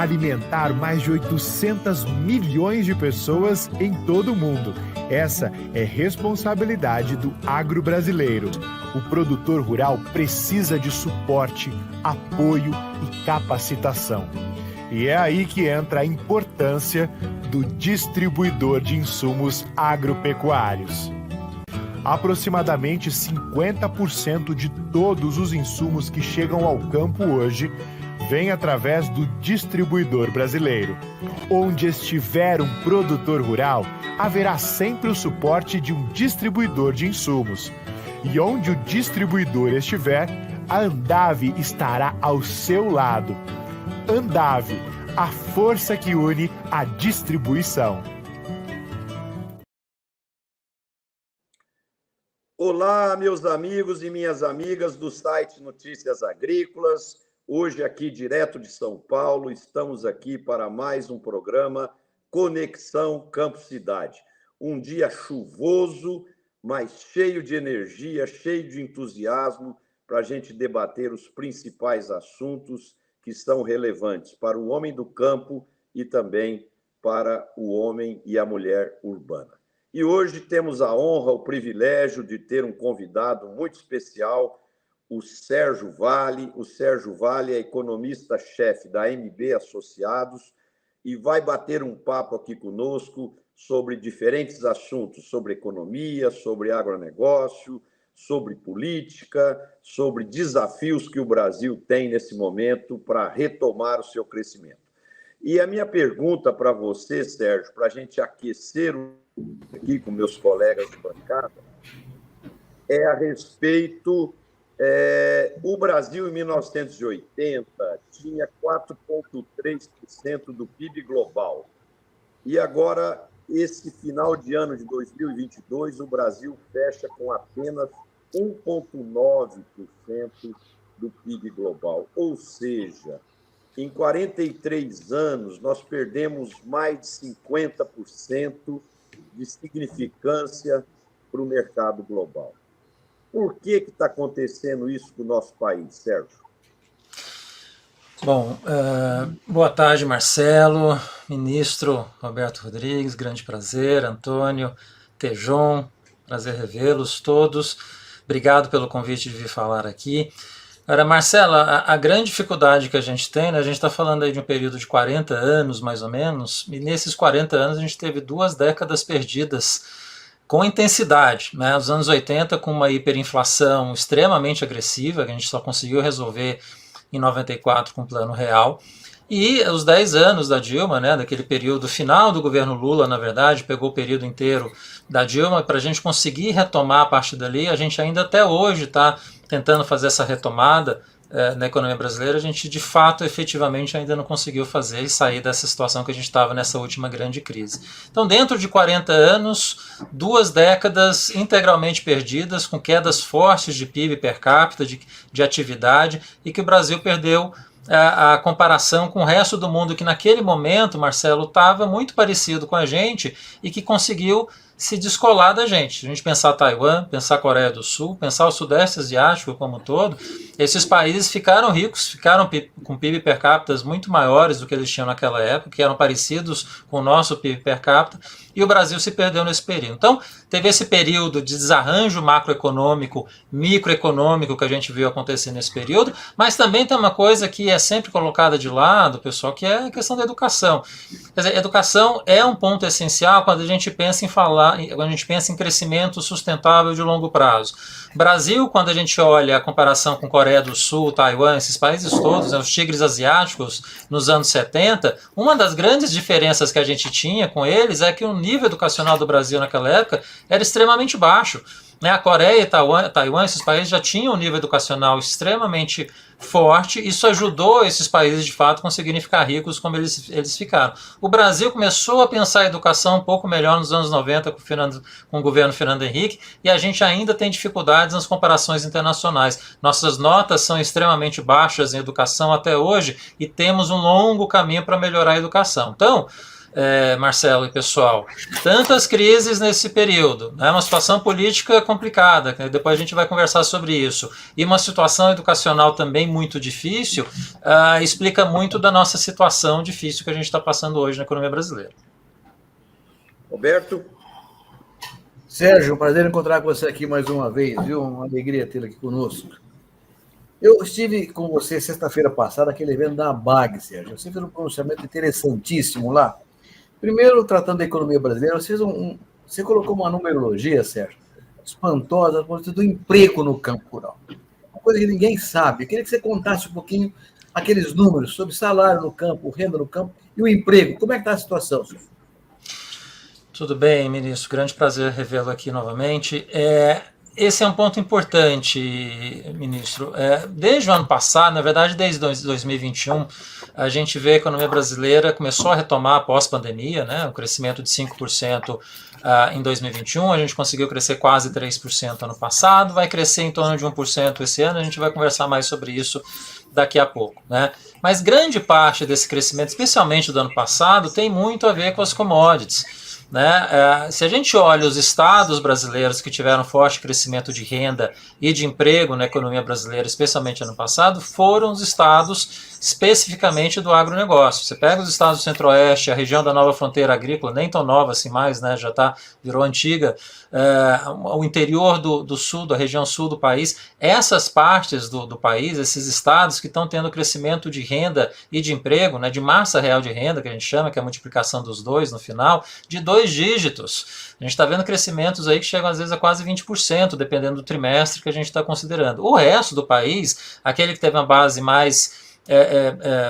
alimentar mais de 800 milhões de pessoas em todo o mundo. Essa é responsabilidade do agro brasileiro. O produtor rural precisa de suporte, apoio e capacitação. E é aí que entra a importância do distribuidor de insumos agropecuários. Aproximadamente 50% de todos os insumos que chegam ao campo hoje vêm através do distribuidor brasileiro. Onde estiver um produtor rural, haverá sempre o suporte de um distribuidor de insumos. E onde o distribuidor estiver, a Andave estará ao seu lado. Andave, a força que une a distribuição. Olá, meus amigos e minhas amigas do site Notícias Agrícolas. Hoje aqui direto de São Paulo, estamos aqui para mais um programa Conexão Campo Cidade. Um dia chuvoso, mas cheio de energia, cheio de entusiasmo para a gente debater os principais assuntos que são relevantes para o homem do campo e também para o homem e a mulher urbana. E hoje temos a honra, o privilégio de ter um convidado muito especial, o Sérgio Vale. O Sérgio Vale é economista-chefe da MB Associados e vai bater um papo aqui conosco sobre diferentes assuntos, sobre economia, sobre agronegócio, sobre política, sobre desafios que o Brasil tem nesse momento para retomar o seu crescimento. E a minha pergunta para você, Sérgio, para a gente aquecer aqui com meus colegas de bancada, é a respeito... o Brasil, em 1980, tinha 4,3% do PIB global. E agora, esse final de ano de 2022, o Brasil fecha com apenas 1,9% do PIB global. Ou seja, em 43 anos, nós perdemos mais de 50% de significância para o mercado global. Por que está acontecendo isso com o nosso país, Sérgio? Bom, boa tarde, Marcelo, ministro Roberto Rodrigues, grande prazer, Antônio, Tejon, prazer revê-los todos. Obrigado pelo convite de vir falar aqui. Agora, Marcelo, a grande dificuldade que a gente tem, né, a gente está falando aí de um período de 40 anos, mais ou menos, e nesses 40 anos a gente teve 2 décadas perdidas com intensidade, né? Os anos 80 com uma hiperinflação extremamente agressiva, que a gente só conseguiu resolver em 94 com o Plano Real, e os 10 anos da Dilma, né, daquele período final do governo Lula, na verdade, pegou o período inteiro da Dilma, para a gente conseguir retomar a partir dali. A gente ainda até hoje está tentando fazer essa retomada na economia brasileira. A gente, de fato, efetivamente, ainda não conseguiu fazer e sair dessa situação que a gente estava nessa última grande crise. Então, dentro de 40 anos, 2 décadas integralmente perdidas, com quedas fortes de PIB per capita, de atividade, e que o Brasil perdeu a comparação com o resto do mundo, que naquele momento, Marcelo, estava muito parecido com a gente e que conseguiu se descolar da gente. Se a gente pensar Taiwan, pensar Coreia do Sul, pensar o Sudeste Asiático como um todo, esses países ficaram ricos, ficaram com PIB per capita muito maiores do que eles tinham naquela época, que eram parecidos com o nosso PIB per capita, e o Brasil se perdeu nesse período. Então, teve esse período de desarranjo macroeconômico, microeconômico que a gente viu acontecer nesse período, mas também tem uma coisa que é sempre colocada de lado, pessoal, que é a questão da educação. Quer dizer, educação é um ponto essencial quando a gente pensa quando a gente pensa em crescimento sustentável de longo prazo. Brasil, quando a gente olha a comparação com Coreia do Sul, Taiwan, esses países todos, né, os tigres asiáticos nos anos 70, uma das grandes diferenças que a gente tinha com eles é que o nível educacional do Brasil naquela época era extremamente baixo. A Coreia e Taiwan, esses países já tinham um nível educacional extremamente forte. Isso ajudou esses países, de fato, a conseguirem ficar ricos como eles ficaram. O Brasil começou a pensar a educação um pouco melhor nos anos 90 com o governo Fernando Henrique, e a gente ainda tem dificuldades nas comparações internacionais. Nossas notas são extremamente baixas em educação até hoje e temos um longo caminho para melhorar a educação. Então, Marcelo e pessoal, tantas crises nesse período, né, uma situação política complicada, depois a gente vai conversar sobre isso, e uma situação educacional também muito difícil, explica muito da nossa situação difícil que a gente está passando hoje na economia brasileira. Roberto? Sérgio, um prazer encontrar com você aqui mais uma vez, viu? Uma alegria tê-lo aqui conosco. Eu estive com você sexta-feira passada, aquele evento da ABAG, Sérgio. Você fez um pronunciamento interessantíssimo lá. Primeiro, tratando da economia brasileira, você colocou uma numerologia, Sérgio, espantosa, do emprego no campo rural. Uma coisa que ninguém sabe. Eu queria que você contasse um pouquinho aqueles números sobre salário no campo, renda no campo e o emprego. Como é que está a situação, senhor? Tudo bem, ministro. Grande prazer revê-lo aqui novamente. Esse é um ponto importante, ministro. Desde o ano passado, na verdade, desde 2021, a gente vê a economia brasileira começou a retomar pós-pandemia, né, um crescimento de 5% em 2021, a gente conseguiu crescer quase 3% ano passado, vai crescer em torno de 1% esse ano, a gente vai conversar mais sobre isso daqui a pouco, né? Mas grande parte desse crescimento, especialmente do ano passado, tem muito a ver com as commodities. Né? Se a gente olha os estados brasileiros que tiveram forte crescimento de renda e de emprego na economia brasileira, especialmente ano passado, foram os estados especificamente do agronegócio. Você pega os estados do Centro-Oeste, a região da nova fronteira agrícola, nem tão nova assim mais, né? Virou antiga, o interior do sul, da região sul do país, essas partes do país, esses estados que estão tendo crescimento de renda e de emprego, né, de massa real de renda, que a gente chama, que é a multiplicação dos dois no final, de 2 dígitos. A gente está vendo crescimentos aí que chegam às vezes a quase 20%, dependendo do trimestre que a gente está considerando. O resto do país, aquele que teve uma base mais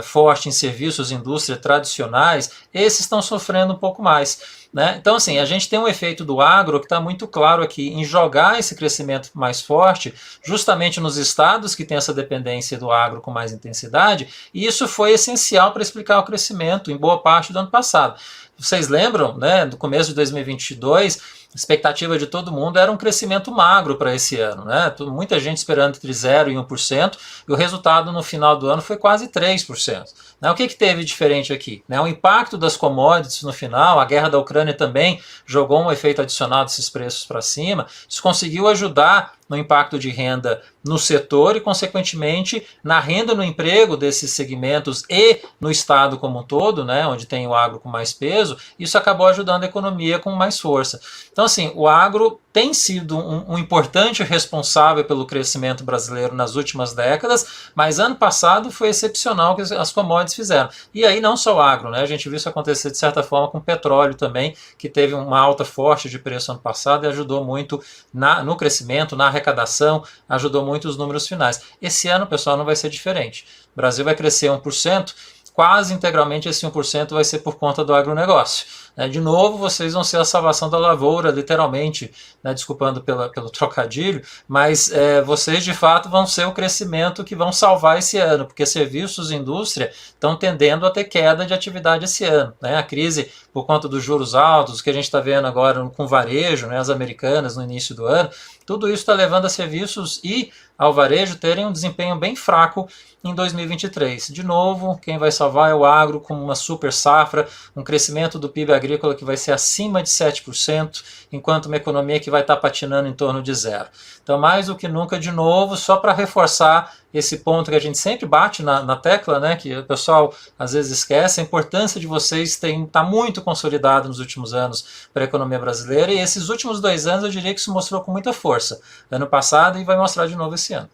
forte em serviços, indústria tradicionais, esses estão sofrendo um pouco mais. Né? Então, assim, a gente tem um efeito do agro que está muito claro aqui em jogar esse crescimento mais forte justamente nos estados que têm essa dependência do agro com mais intensidade, e isso foi essencial para explicar o crescimento em boa parte do ano passado. Vocês lembram, né, do começo de 2022, a expectativa de todo mundo era um crescimento magro para esse ano, né? Muita gente esperando entre 0% e 1%, e o resultado no final do ano foi quase 3%. Né? O que teve diferente aqui? Né? O impacto das commodities no final, a guerra da Ucrânia também jogou um efeito adicional desses preços para cima, isso conseguiu ajudar no impacto de renda no setor e, consequentemente, na renda no emprego desses segmentos e no estado como um todo, né, onde tem o agro com mais peso, isso acabou ajudando a economia com mais força. Então, assim, o agro tem sido um importante responsável pelo crescimento brasileiro nas últimas décadas, mas ano passado foi excepcional o que as commodities fizeram. E aí não só o agro, né, a gente viu isso acontecer de certa forma com o petróleo também, que teve uma alta forte de preço ano passado e ajudou muito no crescimento, na arrecadação, ajudou muito os números finais. Esse ano, pessoal, não vai ser diferente. O Brasil vai crescer 1%, quase integralmente esse 1% vai ser por conta do agronegócio. De novo, vocês vão ser a salvação da lavoura, literalmente, né, desculpando pelo trocadilho, mas vocês de fato vão ser o crescimento que vão salvar esse ano, porque serviços e indústria estão tendendo a ter queda de atividade esse ano. Né? A crise por conta dos juros altos, que a gente está vendo agora com varejo, né, as americanas no início do ano, tudo isso está levando a serviços e ao varejo terem um desempenho bem fraco em 2023. De novo, quem vai salvar é o agro com uma super safra, um crescimento do PIB agrícola que vai ser acima de 7%, enquanto uma economia que vai estar patinando em torno de 0%. Então, mais do que nunca, de novo, só para reforçar esse ponto que a gente sempre bate na tecla, né, que o pessoal às vezes esquece, a importância de vocês estar muito consolidado nos últimos anos para a economia brasileira, e esses últimos 2 anos eu diria que isso mostrou com muita força. Ano passado e vai mostrar de novo esse ano.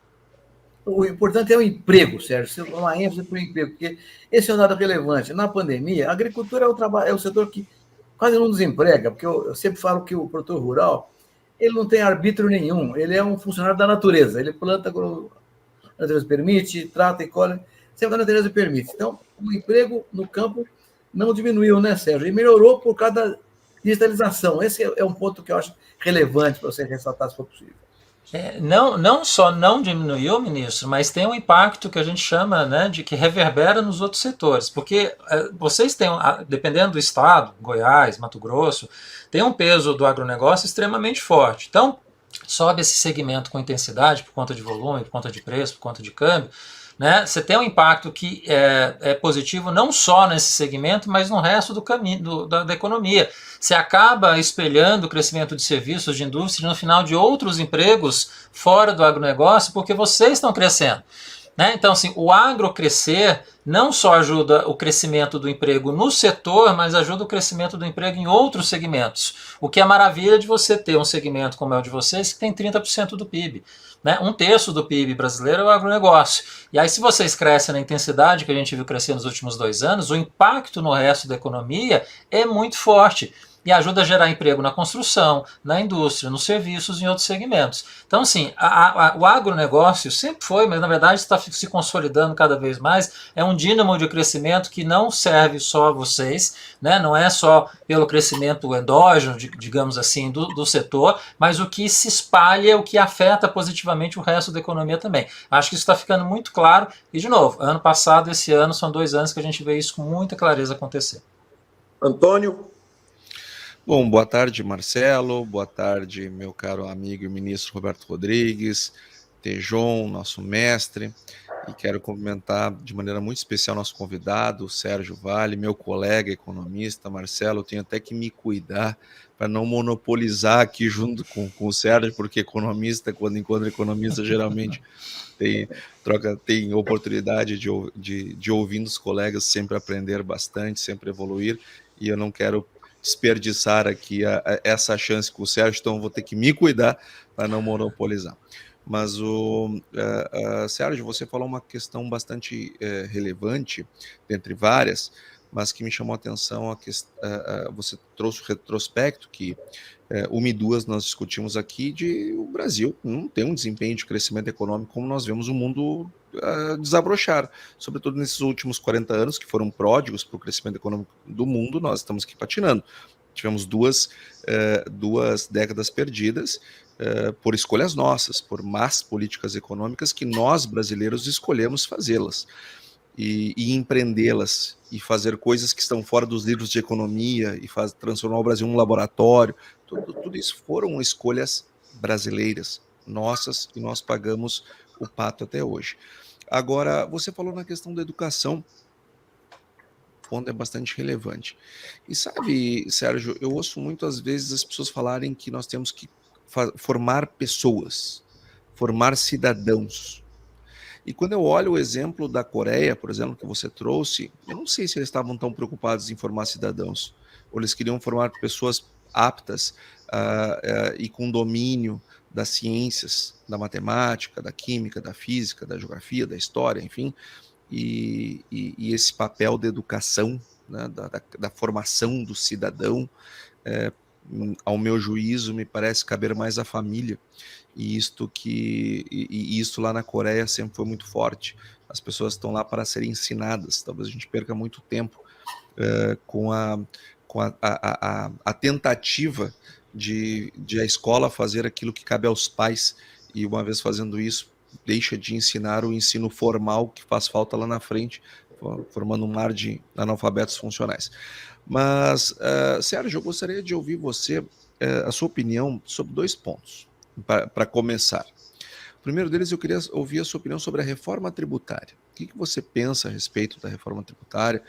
O importante é o emprego, Sérgio, uma ênfase para o emprego, porque esse é um dado relevante. Na pandemia, a agricultura é o setor que quase não desemprega, porque eu sempre falo que o produtor rural ele não tem arbítrio nenhum, ele é um funcionário da natureza, ele planta quando a natureza permite, trata e colhe, sempre a natureza permite. Então, o emprego no campo não diminuiu, né, Sérgio? E melhorou por causa da digitalização. Esse é um ponto que eu acho relevante para você ressaltar, se for possível. Não só não diminuiu, ministro, mas tem um impacto que a gente chama, né, de que reverbera nos outros setores, porque vocês têm, dependendo do estado, Goiás, Mato Grosso, tem um peso do agronegócio extremamente forte. Então, sobe esse segmento com intensidade por conta de volume, por conta de preço, por conta de câmbio, né, você tem um impacto que é positivo não só nesse segmento, mas no resto do caminho da economia. Você acaba espelhando o crescimento de serviços, de indústria, no final de outros empregos fora do agronegócio, porque vocês estão crescendo. Né? Então, assim, o agro crescer não só ajuda o crescimento do emprego no setor, mas ajuda o crescimento do emprego em outros segmentos. O que é maravilha de você ter um segmento como é o de vocês, que tem 30% do PIB. Né? 1/3 do PIB brasileiro é o agronegócio. E aí, se vocês crescem na intensidade que a gente viu crescer nos últimos 2 anos, o impacto no resto da economia é muito forte. E ajuda a gerar emprego na construção, na indústria, nos serviços e em outros segmentos. Então, assim, o agronegócio sempre foi, mas na verdade está se consolidando cada vez mais, é um dínamo de crescimento que não serve só a vocês, né? Não é só pelo crescimento endógeno, digamos assim, do setor, mas o que se espalha, o que afeta positivamente o resto da economia também. Acho que isso está ficando muito claro, e de novo, ano passado, esse ano, são 2 anos que a gente vê isso com muita clareza acontecer. Antônio? Bom, boa tarde, Marcelo, boa tarde, meu caro amigo e ministro Roberto Rodrigues, Tejon, nosso mestre, e quero cumprimentar de maneira muito especial nosso convidado, o Sérgio Vale, meu colega economista. Marcelo, eu tenho até que me cuidar para não monopolizar aqui junto com o Sérgio, porque economista, quando encontra economista, geralmente tem oportunidade de ouvindo os colegas, sempre aprender bastante, sempre evoluir, e eu não quero desperdiçar aqui essa chance com o Sérgio, então vou ter que me cuidar para não monopolizar. Mas, Sérgio, você falou uma questão bastante relevante, dentre várias, mas que me chamou a atenção, você trouxe o retrospecto que 1 e 2 nós discutimos aqui, de o Brasil não tem um desempenho de crescimento econômico como nós vemos o mundo desabrochar, sobretudo nesses últimos 40 anos, que foram pródigos para o crescimento econômico do mundo. Nós estamos aqui patinando. Tivemos 2 décadas perdidas por escolhas nossas, por más políticas econômicas que nós, brasileiros, escolhemos fazê-las e empreendê-las e fazer coisas que estão fora dos livros de economia e transformar o Brasil em um laboratório. Tudo isso foram escolhas brasileiras, nossas, e nós pagamos o pato até hoje. Agora, você falou na questão da educação, o ponto é bastante relevante. E sabe, Sérgio, eu ouço muitas vezes as pessoas falarem que nós temos que formar pessoas, formar cidadãos. E quando eu olho o exemplo da Coreia, por exemplo, que você trouxe, eu não sei se eles estavam tão preocupados em formar cidadãos, ou eles queriam formar pessoas aptas e com domínio das ciências, da matemática, da química, da física, da geografia, da história, enfim, e esse papel da educação, né, da formação do cidadão, ao meu juízo, me parece caber mais à família, e isso lá na Coreia sempre foi muito forte. As pessoas estão lá para serem ensinadas. Talvez a gente perca muito tempo com a tentativa de a escola fazer aquilo que cabe aos pais, e uma vez fazendo isso, deixa de ensinar o ensino formal que faz falta lá na frente, formando um mar de analfabetos funcionais. Mas, Sérgio, eu gostaria de ouvir a sua opinião sobre 2 pontos, para começar. O primeiro deles, eu queria ouvir a sua opinião sobre a reforma tributária. O que você pensa a respeito da reforma tributária?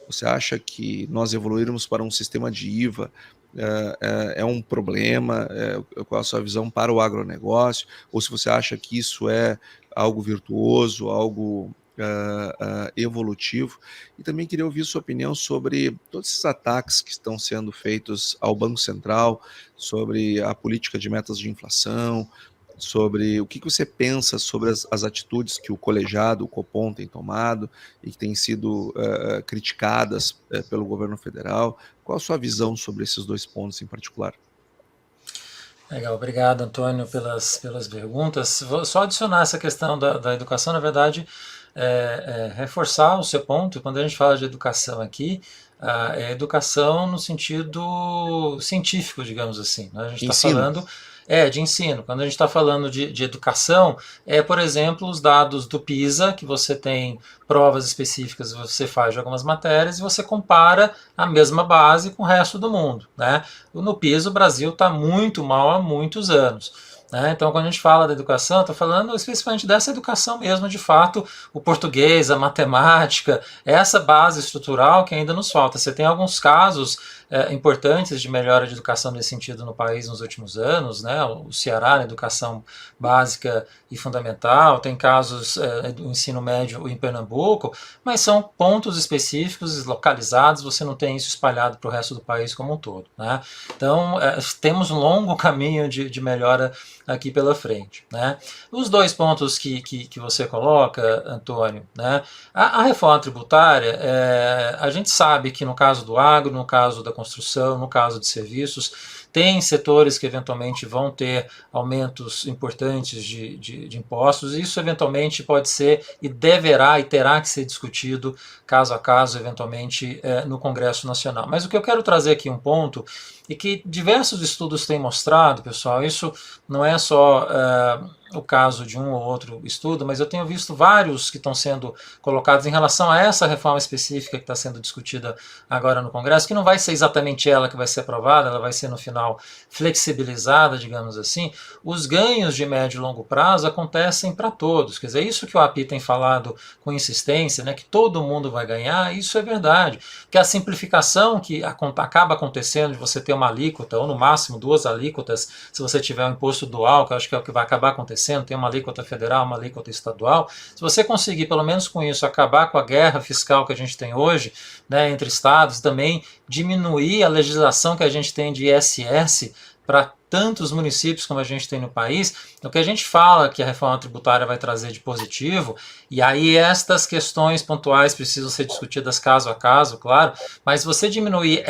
Você acha que nós evoluirmos para um sistema de IVA é um problema? Qual a sua visão para o agronegócio? Ou se você acha que isso é algo virtuoso, algo evolutivo? E também queria ouvir sua opinião sobre todos esses ataques que estão sendo feitos ao Banco Central, sobre a política de metas de inflação, sobre o que você pensa sobre as atitudes que o colegiado, o Copom, tem tomado e que têm sido criticadas pelo governo federal. Qual a sua visão sobre esses 2 pontos em particular? Legal, obrigado, Antônio, pelas perguntas. Vou só adicionar essa questão da educação, na verdade, reforçar o seu ponto. Quando a gente fala de educação aqui, é educação no sentido científico, digamos assim, né? A gente está falando de ensino. Quando a gente está falando de educação, por exemplo, os dados do PISA, que você tem provas específicas, você faz de algumas matérias e você compara a mesma base com o resto do mundo, né? No PISA, o Brasil está muito mal há muitos anos. né? Então, quando a gente fala da educação, estou falando especificamente dessa educação mesmo, de fato, o português, a matemática, essa base estrutural que ainda nos falta. Você tem alguns casos importantes de melhora de educação nesse sentido no país nos últimos anos, né? O Ceará na educação básica e fundamental, tem casos do ensino médio em Pernambuco, mas são pontos específicos, localizados, você não tem isso espalhado para o resto do país como um todo, né? Então, temos um longo caminho de melhora aqui pela frente, né? Os dois pontos que você coloca, Antônio, né? A reforma tributária, a gente sabe que no caso do agro, no caso da construção, no caso de serviços, tem setores que eventualmente vão ter aumentos importantes de impostos, e isso eventualmente pode ser e deverá e terá que ser discutido caso a caso, eventualmente, no Congresso Nacional. Mas o que eu quero trazer aqui um ponto, e que diversos estudos têm mostrado, pessoal, isso não é só o caso de um ou outro estudo, mas eu tenho visto vários que estão sendo colocados em relação a essa reforma específica que está sendo discutida agora no Congresso, que não vai ser exatamente ela que vai ser aprovada, ela vai ser no final flexibilizada, digamos assim. Os ganhos de médio e longo prazo acontecem para todos, quer dizer, isso que o API tem falado com insistência, né, que todo mundo vai ganhar, isso é verdade, que a simplificação que acaba acontecendo de você ter uma alíquota, ou no máximo 2 alíquotas, se você tiver um imposto dual, que eu acho que é o que vai acabar acontecendo, tem uma alíquota federal, uma alíquota estadual, se você conseguir, pelo menos com isso, acabar com a guerra fiscal que a gente tem hoje, né, entre estados, também diminuir a legislação que a gente tem de ISS para tantos municípios como a gente tem no país, o que a gente fala que a reforma tributária vai trazer de positivo, e aí estas questões pontuais precisam ser discutidas caso a caso, claro, mas você diminuir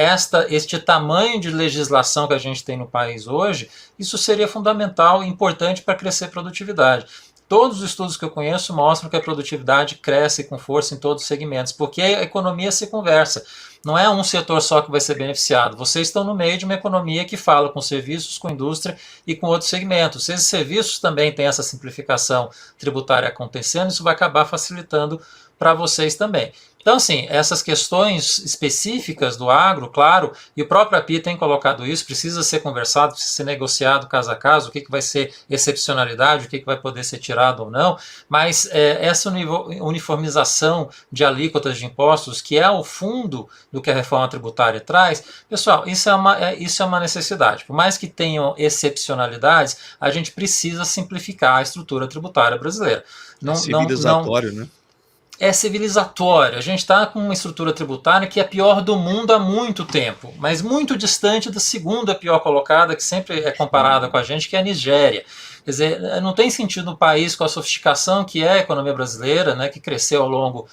este tamanho de legislação que a gente tem no país hoje, isso seria fundamental e importante para crescer produtividade. Todos os estudos que eu conheço mostram que a produtividade cresce com força em todos os segmentos, porque a economia se conversa. Não é um setor só que vai ser beneficiado. Vocês estão no meio de uma economia que fala com serviços, com indústria e com outros segmentos. Se esses serviços também têm essa simplificação tributária acontecendo, isso vai acabar facilitando para vocês também. Então, assim, essas questões específicas do agro, claro, e o próprio API tem colocado isso, precisa ser conversado, precisa ser negociado caso a caso, o que vai ser excepcionalidade, o que vai poder ser tirado ou não, mas essa uniformização de alíquotas de impostos, que é o fundo do que a reforma tributária traz, pessoal, isso é uma necessidade. Por mais que tenham excepcionalidades, a gente precisa simplificar a estrutura tributária brasileira. Civilizatório, né? É civilizatório. A gente está com uma estrutura tributária que é a pior do mundo há muito tempo, mas muito distante da segunda pior colocada, que sempre é comparada com a gente, que é a Nigéria. Quer dizer, não tem sentido um país com a sofisticação que é a economia brasileira, né, que cresceu ao longo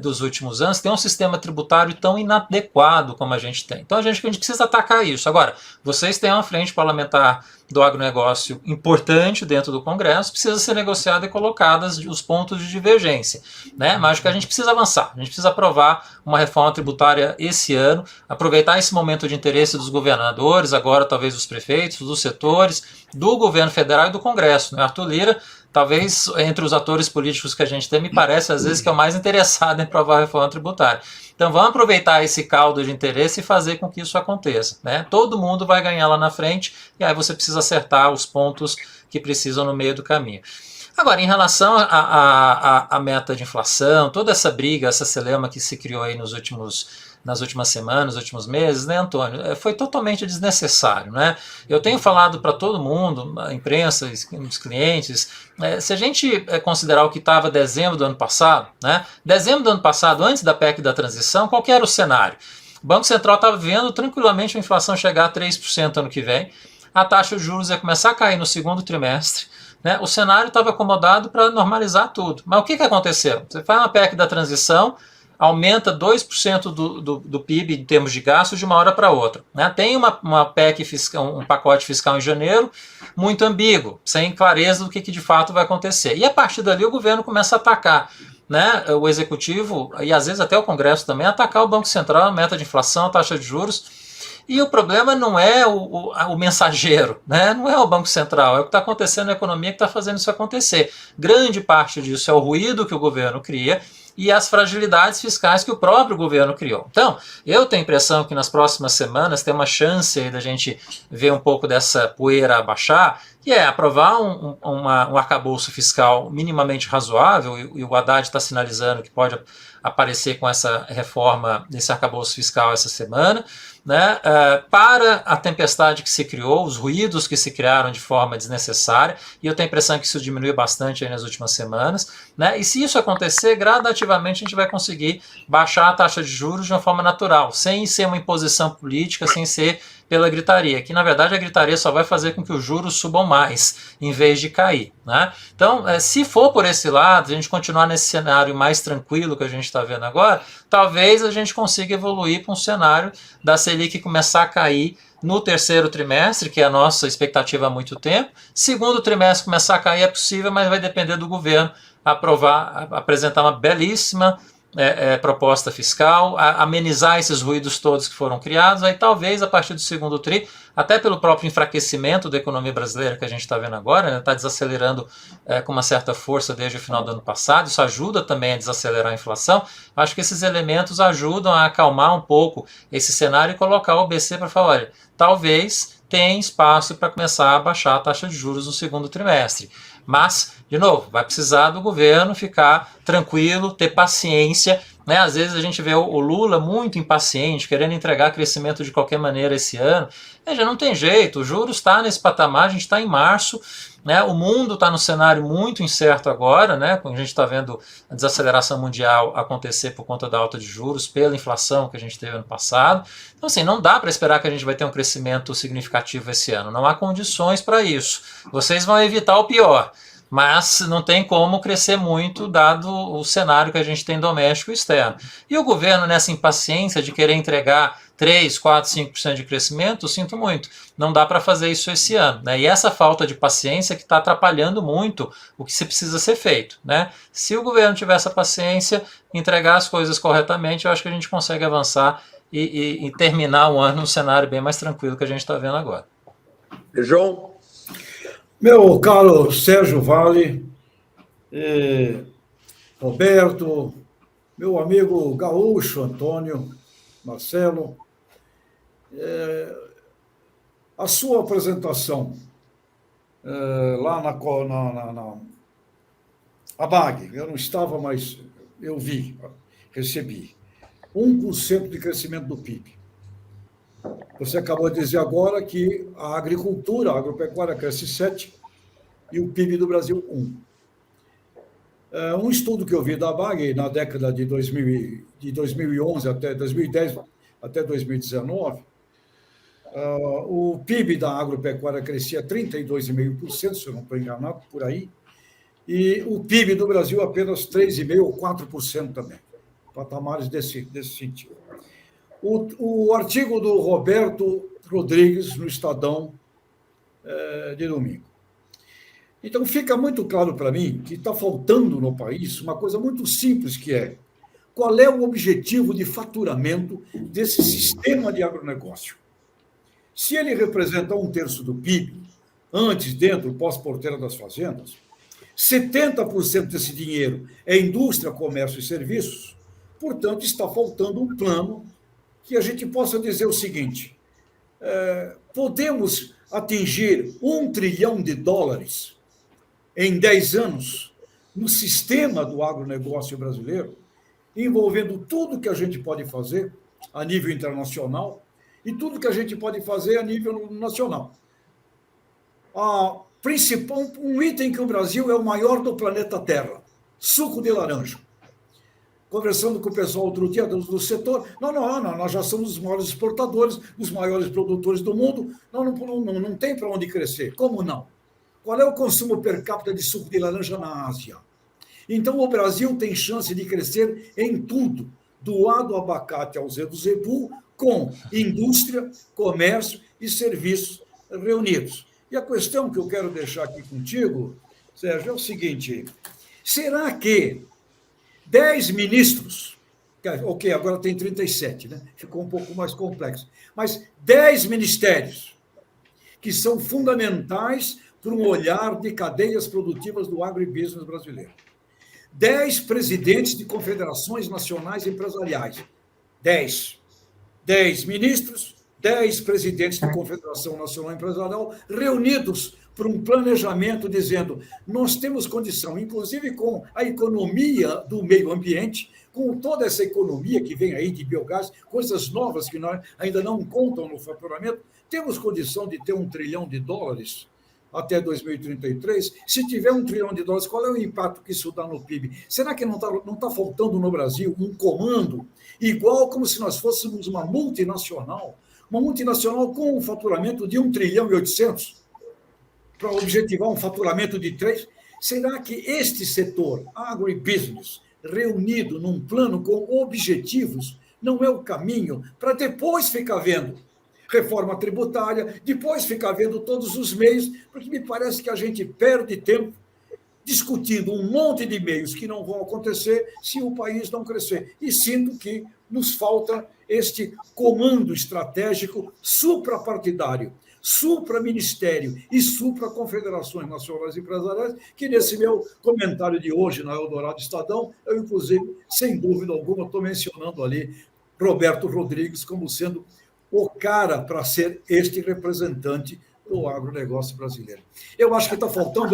dos últimos anos, ter um sistema tributário tão inadequado como a gente tem. Então a gente precisa atacar isso. Agora, vocês têm uma frente parlamentar do agronegócio importante dentro do Congresso, precisa ser negociada e colocadas os pontos de divergência, né? Mas acho que a gente precisa avançar, a gente precisa aprovar uma reforma tributária esse ano, aproveitar esse momento de interesse dos governadores, agora talvez dos prefeitos, dos setores, do governo federal e do Congresso, né? Arthur Lira, talvez entre os atores políticos que a gente tem, me parece às vezes que é o mais interessado em aprovar a reforma tributária. Então vamos aproveitar esse caldo de interesse e fazer com que isso aconteça, né? Todo mundo vai ganhar lá na frente, e aí você precisa acertar os pontos que precisam no meio do caminho. Agora, em relação à meta de inflação, toda essa briga, essa celeuma que se criou aí nas últimas semanas, nos últimos meses, né, Antônio, foi totalmente desnecessário, né? Eu tenho falado para todo mundo, a imprensa, os clientes, se a gente considerar o que estava dezembro do ano passado, né? Dezembro do ano passado, antes da PEC da transição, qual que era o cenário? O Banco Central estava vendo tranquilamente a inflação chegar a 3% ano que vem, a taxa de juros ia começar a cair no segundo trimestre, né? O cenário estava acomodado para normalizar tudo. Mas o que aconteceu? Você faz uma PEC da transição, aumenta 2% do PIB em termos de gastos de uma hora para outra, né? Tem uma PEC fiscal, um pacote fiscal em janeiro, muito ambíguo, sem clareza do que de fato vai acontecer. E a partir dali o governo começa a atacar, né, o executivo, e às vezes até o Congresso também, atacar o Banco Central, a meta de inflação, a taxa de juros. E o problema não é o mensageiro, né? Não é o Banco Central, é o que está acontecendo na economia que está fazendo isso acontecer. Grande parte disso é o ruído que o governo cria e as fragilidades fiscais que o próprio governo criou. Então, eu tenho a impressão que nas próximas semanas tem uma chance aí da gente ver um pouco dessa poeira abaixar que é aprovar um arcabouço fiscal minimamente razoável, e o Haddad está sinalizando que pode aparecer com essa reforma desse arcabouço fiscal essa semana, né, para a tempestade que se criou, os ruídos que se criaram de forma desnecessária, e eu tenho a impressão que isso diminuiu bastante aí nas últimas semanas, né, e se isso acontecer, gradativamente a gente vai conseguir baixar a taxa de juros de uma forma natural, sem ser uma imposição política, sem ser pela gritaria, que na verdade a gritaria só vai fazer com que os juros subam mais, em vez de cair, né? Então, se for por esse lado, a gente continuar nesse cenário mais tranquilo que a gente está vendo agora, talvez a gente consiga evoluir para um cenário da Selic começar a cair no terceiro trimestre, que é a nossa expectativa há muito tempo. Segundo trimestre começar a cair é possível, mas vai depender do governo apresentar uma belíssima proposta fiscal, amenizar esses ruídos todos que foram criados, aí talvez a partir do segundo tri, até pelo próprio enfraquecimento da economia brasileira que a gente está vendo agora, está desacelerando com uma certa força desde o final do ano passado, isso ajuda também a desacelerar a inflação. Acho que esses elementos ajudam a acalmar um pouco esse cenário e colocar o BC para falar, olha, talvez tenha espaço para começar a baixar a taxa de juros no segundo trimestre. Mas, de novo, vai precisar do governo ficar tranquilo, ter paciência, né? Às vezes a gente vê o Lula muito impaciente, querendo entregar crescimento de qualquer maneira esse ano. Já não tem jeito, o juros está nesse patamar, a gente está em março, né? O mundo está num cenário muito incerto agora, né? Quando a gente está vendo a desaceleração mundial acontecer por conta da alta de juros, pela inflação que a gente teve ano passado. Então, assim, não dá para esperar que a gente vai ter um crescimento significativo esse ano, não há condições para isso. Vocês vão evitar o pior, mas não tem como crescer muito dado o cenário que a gente tem doméstico e externo. E o governo, nessa impaciência de querer entregar 3, 4, 5% de crescimento, sinto muito, não dá para fazer isso esse ano, né? E essa falta de paciência que está atrapalhando muito o que se precisa ser feito, né? Se o governo tiver essa paciência, entregar as coisas corretamente, eu acho que a gente consegue avançar e terminar o ano num cenário bem mais tranquilo que a gente está vendo agora. João? Meu caro Sérgio Vale, Roberto, meu amigo gaúcho Antônio, Marcelo, a sua apresentação lá na ABAG, eu não estava, mas eu recebi 1% de crescimento do PIB. Você acabou de dizer agora que a agricultura, a agropecuária cresce 7% e o PIB do Brasil 1%. Um estudo que eu vi da ABAG na década de 2011 até 2010 até 2019, o PIB da agropecuária crescia 32,5%, se eu não estou enganado, por aí, e o PIB do Brasil apenas 3,5% ou 4% também, patamares desse sentido. O artigo do Roberto Rodrigues no Estadão de domingo. Então, fica muito claro para mim que está faltando no país uma coisa muito simples, que é qual é o objetivo de faturamento desse sistema de agronegócio. Se ele representa 1/3 do PIB, antes, dentro, pós-porteira das fazendas, 70% desse dinheiro é indústria, comércio e serviços, portanto, está faltando um plano que a gente possa dizer o seguinte, podemos atingir $1 trilhão em 10 anos no sistema do agronegócio brasileiro, envolvendo tudo que a gente pode fazer a nível internacional e tudo que a gente pode fazer a nível nacional. Um item que o Brasil é o maior do planeta Terra, suco de laranja. Conversando com o pessoal outro dia do setor, nós já somos os maiores exportadores, os maiores produtores do mundo, não tem para onde crescer. Como não? Qual é o consumo per capita de suco de laranja na Ásia? Então, o Brasil tem chance de crescer em tudo, do A do abacate ao Z do zebu, com indústria, comércio e serviços reunidos. E a questão que eu quero deixar aqui contigo, Sérgio, é o seguinte, será que 10 ministros, ok, agora tem 37, né? Ficou um pouco mais complexo, mas 10 ministérios que são fundamentais para um olhar de cadeias produtivas do agribusiness brasileiro. 10 presidentes de confederações nacionais empresariais. 10 ministros, 10 presidentes da Confederação Nacional Empresarial reunidos por um planejamento dizendo nós temos condição, inclusive com a economia do meio ambiente, com toda essa economia que vem aí de biogás, coisas novas que nós ainda não contam no faturamento, temos condição de ter $1 trilhão até 2033. Se tiver $1 trilhão, qual é o impacto que isso dá no PIB? Será que não está faltando no Brasil um comando igual como se nós fôssemos uma multinacional com um faturamento de 1 trilhão e 800 para objetivar um faturamento de 3? Será que este setor, agribusiness, reunido num plano com objetivos, não é o caminho para depois ficar vendo reforma tributária, depois ficar vendo todos os meios, porque me parece que a gente perde tempo discutindo um monte de meios que não vão acontecer se o país não crescer. E sinto que nos falta este comando estratégico suprapartidário, supraministério e supraconfederações nacionais empresariais, que nesse meu comentário de hoje na Eldorado Estadão, eu, inclusive, sem dúvida alguma, estou mencionando ali Roberto Rodrigues como sendo o cara para ser este representante do agronegócio brasileiro. Eu acho que está faltando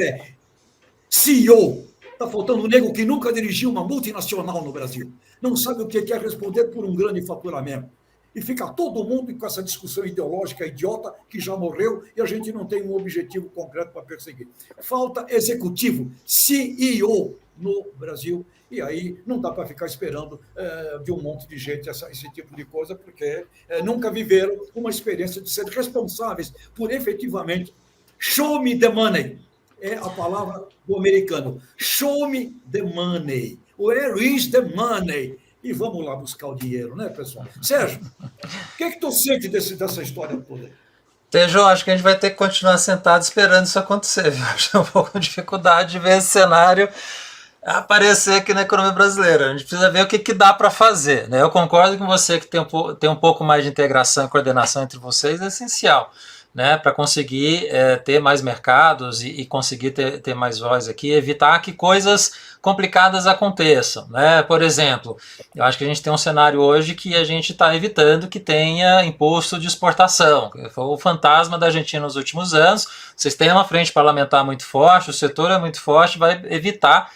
CEO, está faltando um nego que nunca dirigiu uma multinacional no Brasil, não sabe o que é responder por um grande faturamento. E fica todo mundo com essa discussão ideológica idiota que já morreu e a gente não tem um objetivo concreto para perseguir. Falta executivo, CEO no Brasil, e aí não dá para ficar esperando de um monte de gente esse tipo de coisa, porque nunca viveram uma experiência de ser responsáveis por efetivamente show me the money. É a palavra do americano. Show me the money. Where is the money? E vamos lá buscar o dinheiro, né, pessoal? Sérgio, o que tu sente dessa história toda? Tejo, acho que a gente vai ter que continuar sentado esperando isso acontecer. Eu acho um pouco de dificuldade de ver esse cenário aparecer aqui na economia brasileira. A gente precisa ver o que dá para fazer, né? Eu concordo com você que tem um pouco mais de integração e coordenação entre vocês, é essencial, né, para conseguir ter mais mercados e conseguir ter mais voz aqui, evitar que coisas complicadas aconteçam, né? Por exemplo, eu acho que a gente tem um cenário hoje que a gente está evitando que tenha imposto de exportação, que foi o fantasma da Argentina nos últimos anos. Vocês têm uma frente parlamentar muito forte, o setor é muito forte, vai evitar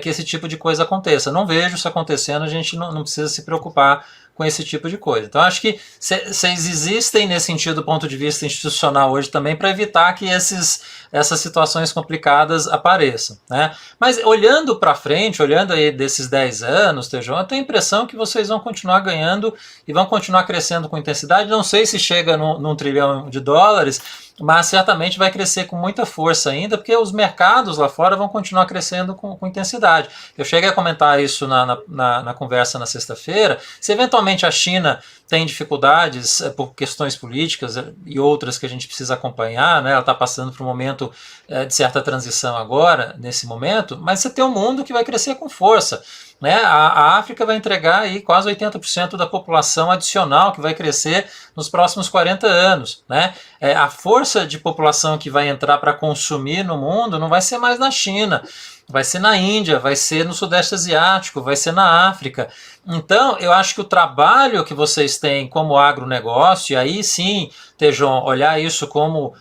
que esse tipo de coisa aconteça. Não vejo isso acontecendo, a gente não precisa se preocupar com esse tipo de coisa. Então, acho que vocês existem nesse sentido do ponto de vista institucional hoje também para evitar que essas situações complicadas apareçam, né? Mas olhando para frente, olhando aí desses 10 anos, Tejão, eu tenho a impressão que vocês vão continuar ganhando e vão continuar crescendo com intensidade. Não sei se chega num $1 trilhão, mas certamente vai crescer com muita força ainda, porque os mercados lá fora vão continuar crescendo com intensidade. Eu cheguei a comentar isso na conversa na sexta-feira. Se eventualmente a China tem dificuldades por questões políticas e outras que a gente precisa acompanhar, né? Ela está passando por um momento de certa transição agora, nesse momento, mas você tem um mundo que vai crescer com força, né? A África vai entregar aí quase 80% da população adicional que vai crescer nos próximos 40 anos, né? A força de população que vai entrar para consumir no mundo não vai ser mais na China, vai ser na Índia, vai ser no Sudeste Asiático, vai ser na África. Então, eu acho que o trabalho que vocês têm como agronegócio, e aí sim, Tejon, olhar isso como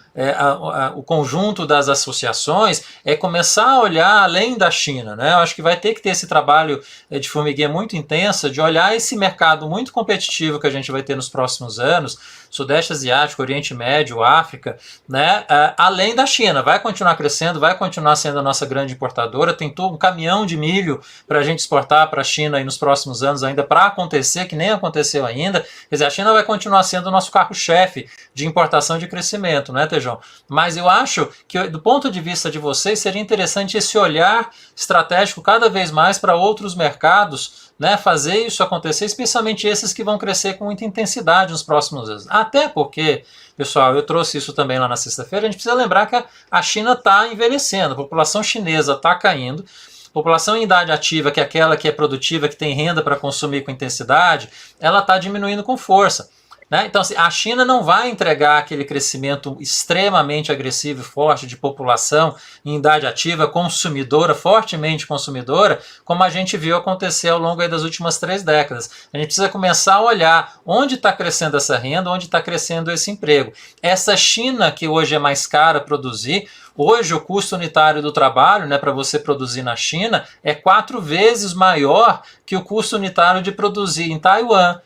o conjunto das associações, é começar a olhar além da China, né? Eu acho que vai ter que ter esse trabalho de formiguinha muito intensa, de olhar esse mercado muito competitivo que a gente vai ter nos próximos anos, Sudeste Asiático, Oriente Médio, África, né? Além da China, vai continuar crescendo, vai continuar sendo a nossa grande importadora, tem todo um caminhão de milho para a gente exportar para a China aí nos próximos anos ainda para acontecer, que nem aconteceu ainda. Quer dizer, a China vai continuar sendo o nosso carro-chefe de importação e de crescimento, né, Tejão? Mas eu acho que, do ponto de vista de vocês, seria interessante esse olhar estratégico cada vez mais para outros mercados, né, fazer isso acontecer, especialmente esses que vão crescer com muita intensidade nos próximos anos. Até porque, pessoal, eu trouxe isso também lá na sexta-feira, a gente precisa lembrar que a China está envelhecendo, a população chinesa está caindo, a população em idade ativa, que é aquela que é produtiva, que tem renda para consumir com intensidade, ela está diminuindo com força. Né? Então, assim, a China não vai entregar aquele crescimento extremamente agressivo e forte de população em idade ativa, consumidora, fortemente consumidora, como a gente viu acontecer ao longo aí das últimas 3 décadas. A gente precisa começar a olhar onde está crescendo essa renda, onde está crescendo esse emprego. Essa China que hoje é mais cara a produzir, hoje o custo unitário do trabalho, né, para você produzir na China é 4 vezes maior que o custo unitário de produzir em Taiwan,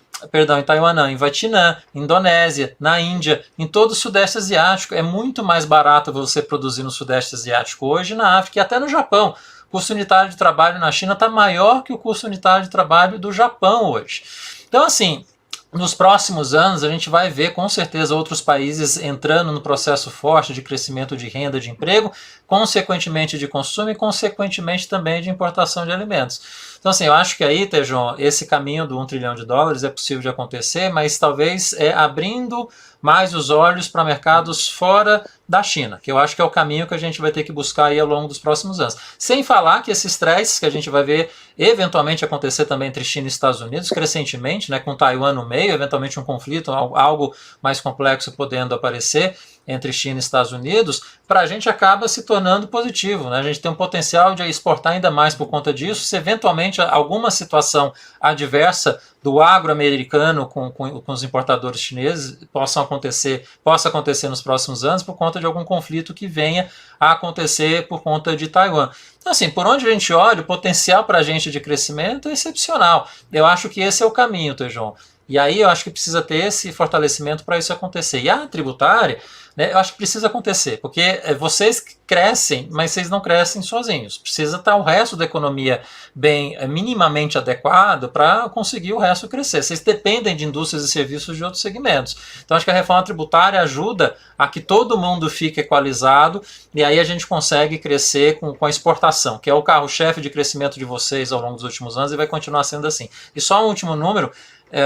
em Vietnã, Indonésia, na Índia, em todo o Sudeste Asiático. É muito mais barato você produzir no Sudeste Asiático hoje, na África e até no Japão. O custo unitário de trabalho na China está maior que o custo unitário de trabalho do Japão hoje. Então, assim, nos próximos anos, a gente vai ver com certeza outros países entrando no processo forte de crescimento de renda, de emprego, consequentemente de consumo e consequentemente também de importação de alimentos. Então, assim, eu acho que aí, Tejon, esse caminho do $1 trilhão é possível de acontecer, mas talvez abrindo mais os olhos para mercados fora da China, que eu acho que é o caminho que a gente vai ter que buscar aí ao longo dos próximos anos. Sem falar que esses estresse que a gente vai ver eventualmente acontecer também entre China e Estados Unidos, crescentemente, né, com Taiwan no meio, eventualmente um conflito, algo mais complexo podendo aparecer entre China e Estados Unidos, para a gente acaba se tornando positivo. Né? A gente tem um potencial de exportar ainda mais por conta disso, se eventualmente alguma situação adversa do agro americano com os importadores chineses possa acontecer nos próximos anos por conta de algum conflito que venha a acontecer por conta de Taiwan. Então, assim, por onde a gente olha, o potencial para a gente de crescimento é excepcional. Eu acho que esse é o caminho, Tejon. E aí eu acho que precisa ter esse fortalecimento para isso acontecer. E a tributária, né, eu acho que precisa acontecer, porque vocês crescem, mas vocês não crescem sozinhos. Precisa estar o resto da economia bem minimamente adequado para conseguir o resto crescer. Vocês dependem de indústrias e serviços de outros segmentos. Então acho que a reforma tributária ajuda a que todo mundo fique equalizado e aí a gente consegue crescer com a exportação, que é o carro-chefe de crescimento de vocês ao longo dos últimos anos e vai continuar sendo assim. E só um último número.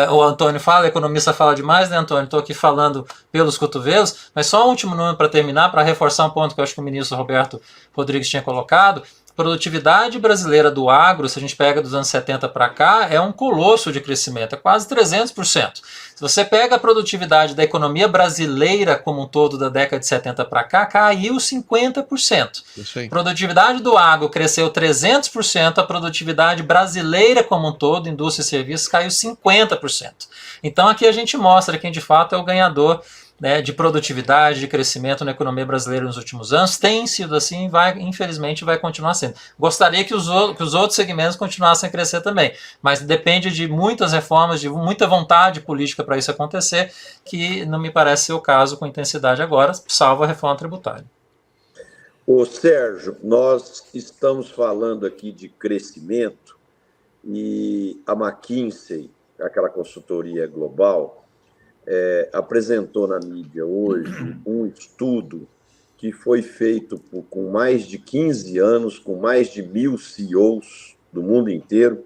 O Antônio fala, o economista fala demais, né, Antônio? Estou aqui falando pelos cotovelos, mas só um último número para terminar, para reforçar um ponto que eu acho que o ministro Roberto Rodrigues tinha colocado. Produtividade brasileira do agro, se a gente pega dos anos 70 para cá, é um colosso de crescimento, é quase 300%. Se você pega a produtividade da economia brasileira como um todo da década de 70 para cá, caiu 50%. Isso aí. Produtividade do agro cresceu 300%, a produtividade brasileira como um todo, indústria e serviços, caiu 50%. Então aqui a gente mostra quem de fato é o ganhador, né, de produtividade, de crescimento na economia brasileira nos últimos anos. Tem sido assim e infelizmente vai continuar sendo. Gostaria que os outros segmentos continuassem a crescer também, mas depende de muitas reformas, de muita vontade política para isso acontecer, que não me parece ser o caso com intensidade agora, salvo a reforma tributária. Ô Sérgio, nós estamos falando aqui de crescimento e a McKinsey, aquela consultoria global, apresentou na mídia hoje um estudo que foi feito com mais de 15 anos, com mais de 1.000 CEOs do mundo inteiro,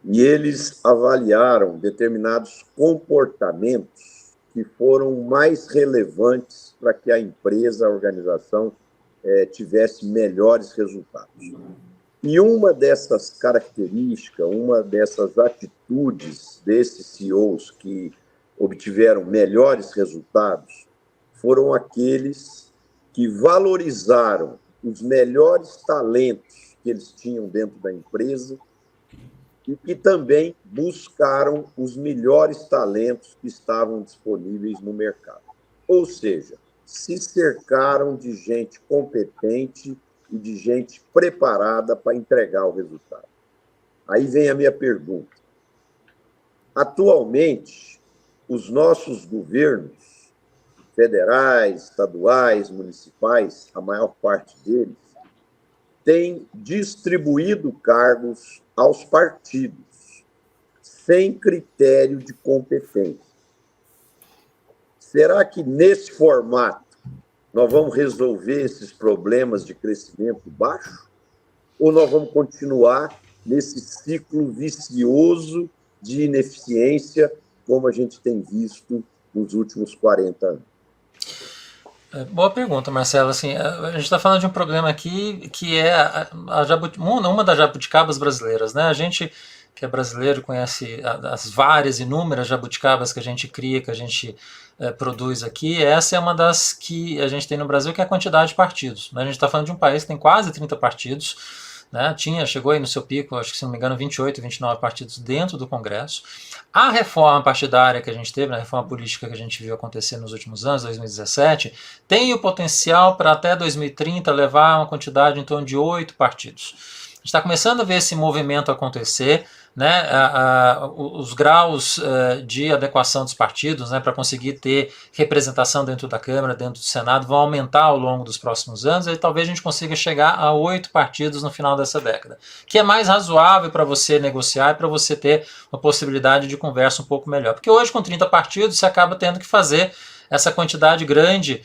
e eles avaliaram determinados comportamentos que foram mais relevantes para que a empresa, a organização, tivesse melhores resultados. E uma dessas características, uma dessas atitudes desses CEOs que obtiveram melhores resultados foram aqueles que valorizaram os melhores talentos que eles tinham dentro da empresa e que também buscaram os melhores talentos que estavam disponíveis no mercado. Ou seja, se cercaram de gente competente e de gente preparada para entregar o resultado. Aí vem a minha pergunta. Atualmente, os nossos governos federais, estaduais, municipais, a maior parte deles, têm distribuído cargos aos partidos, sem critério de competência. Será que nesse formato nós vamos resolver esses problemas de crescimento baixo? Ou nós vamos continuar nesse ciclo vicioso de ineficiência como a gente tem visto nos últimos 40 anos? Boa pergunta, Marcelo. Assim, a gente está falando de um problema aqui que é uma das jabuticabas brasileiras. Né? A gente que é brasileiro, conhece as várias, inúmeras jabuticabas que a gente cria, que a gente produz aqui. Essa é uma das que a gente tem no Brasil, que é a quantidade de partidos. A gente está falando de um país que tem quase 30 partidos, né? Chegou aí no seu pico, acho que se não me engano, 28, 29 partidos dentro do Congresso. A reforma partidária que a gente teve, a reforma política que a gente viu acontecer nos últimos anos, 2017, tem o potencial para até 2030 levar a uma quantidade em torno de 8 partidos. A gente está começando a ver esse movimento acontecer, né? Os graus de adequação dos partidos, né, para conseguir ter representação dentro da Câmara, dentro do Senado, vão aumentar ao longo dos próximos anos, e talvez a gente consiga chegar a 8 partidos no final dessa década, que é mais razoável para você negociar e para você ter uma possibilidade de conversa um pouco melhor. Porque hoje, com 30 partidos, você acaba tendo que fazer essa quantidade grande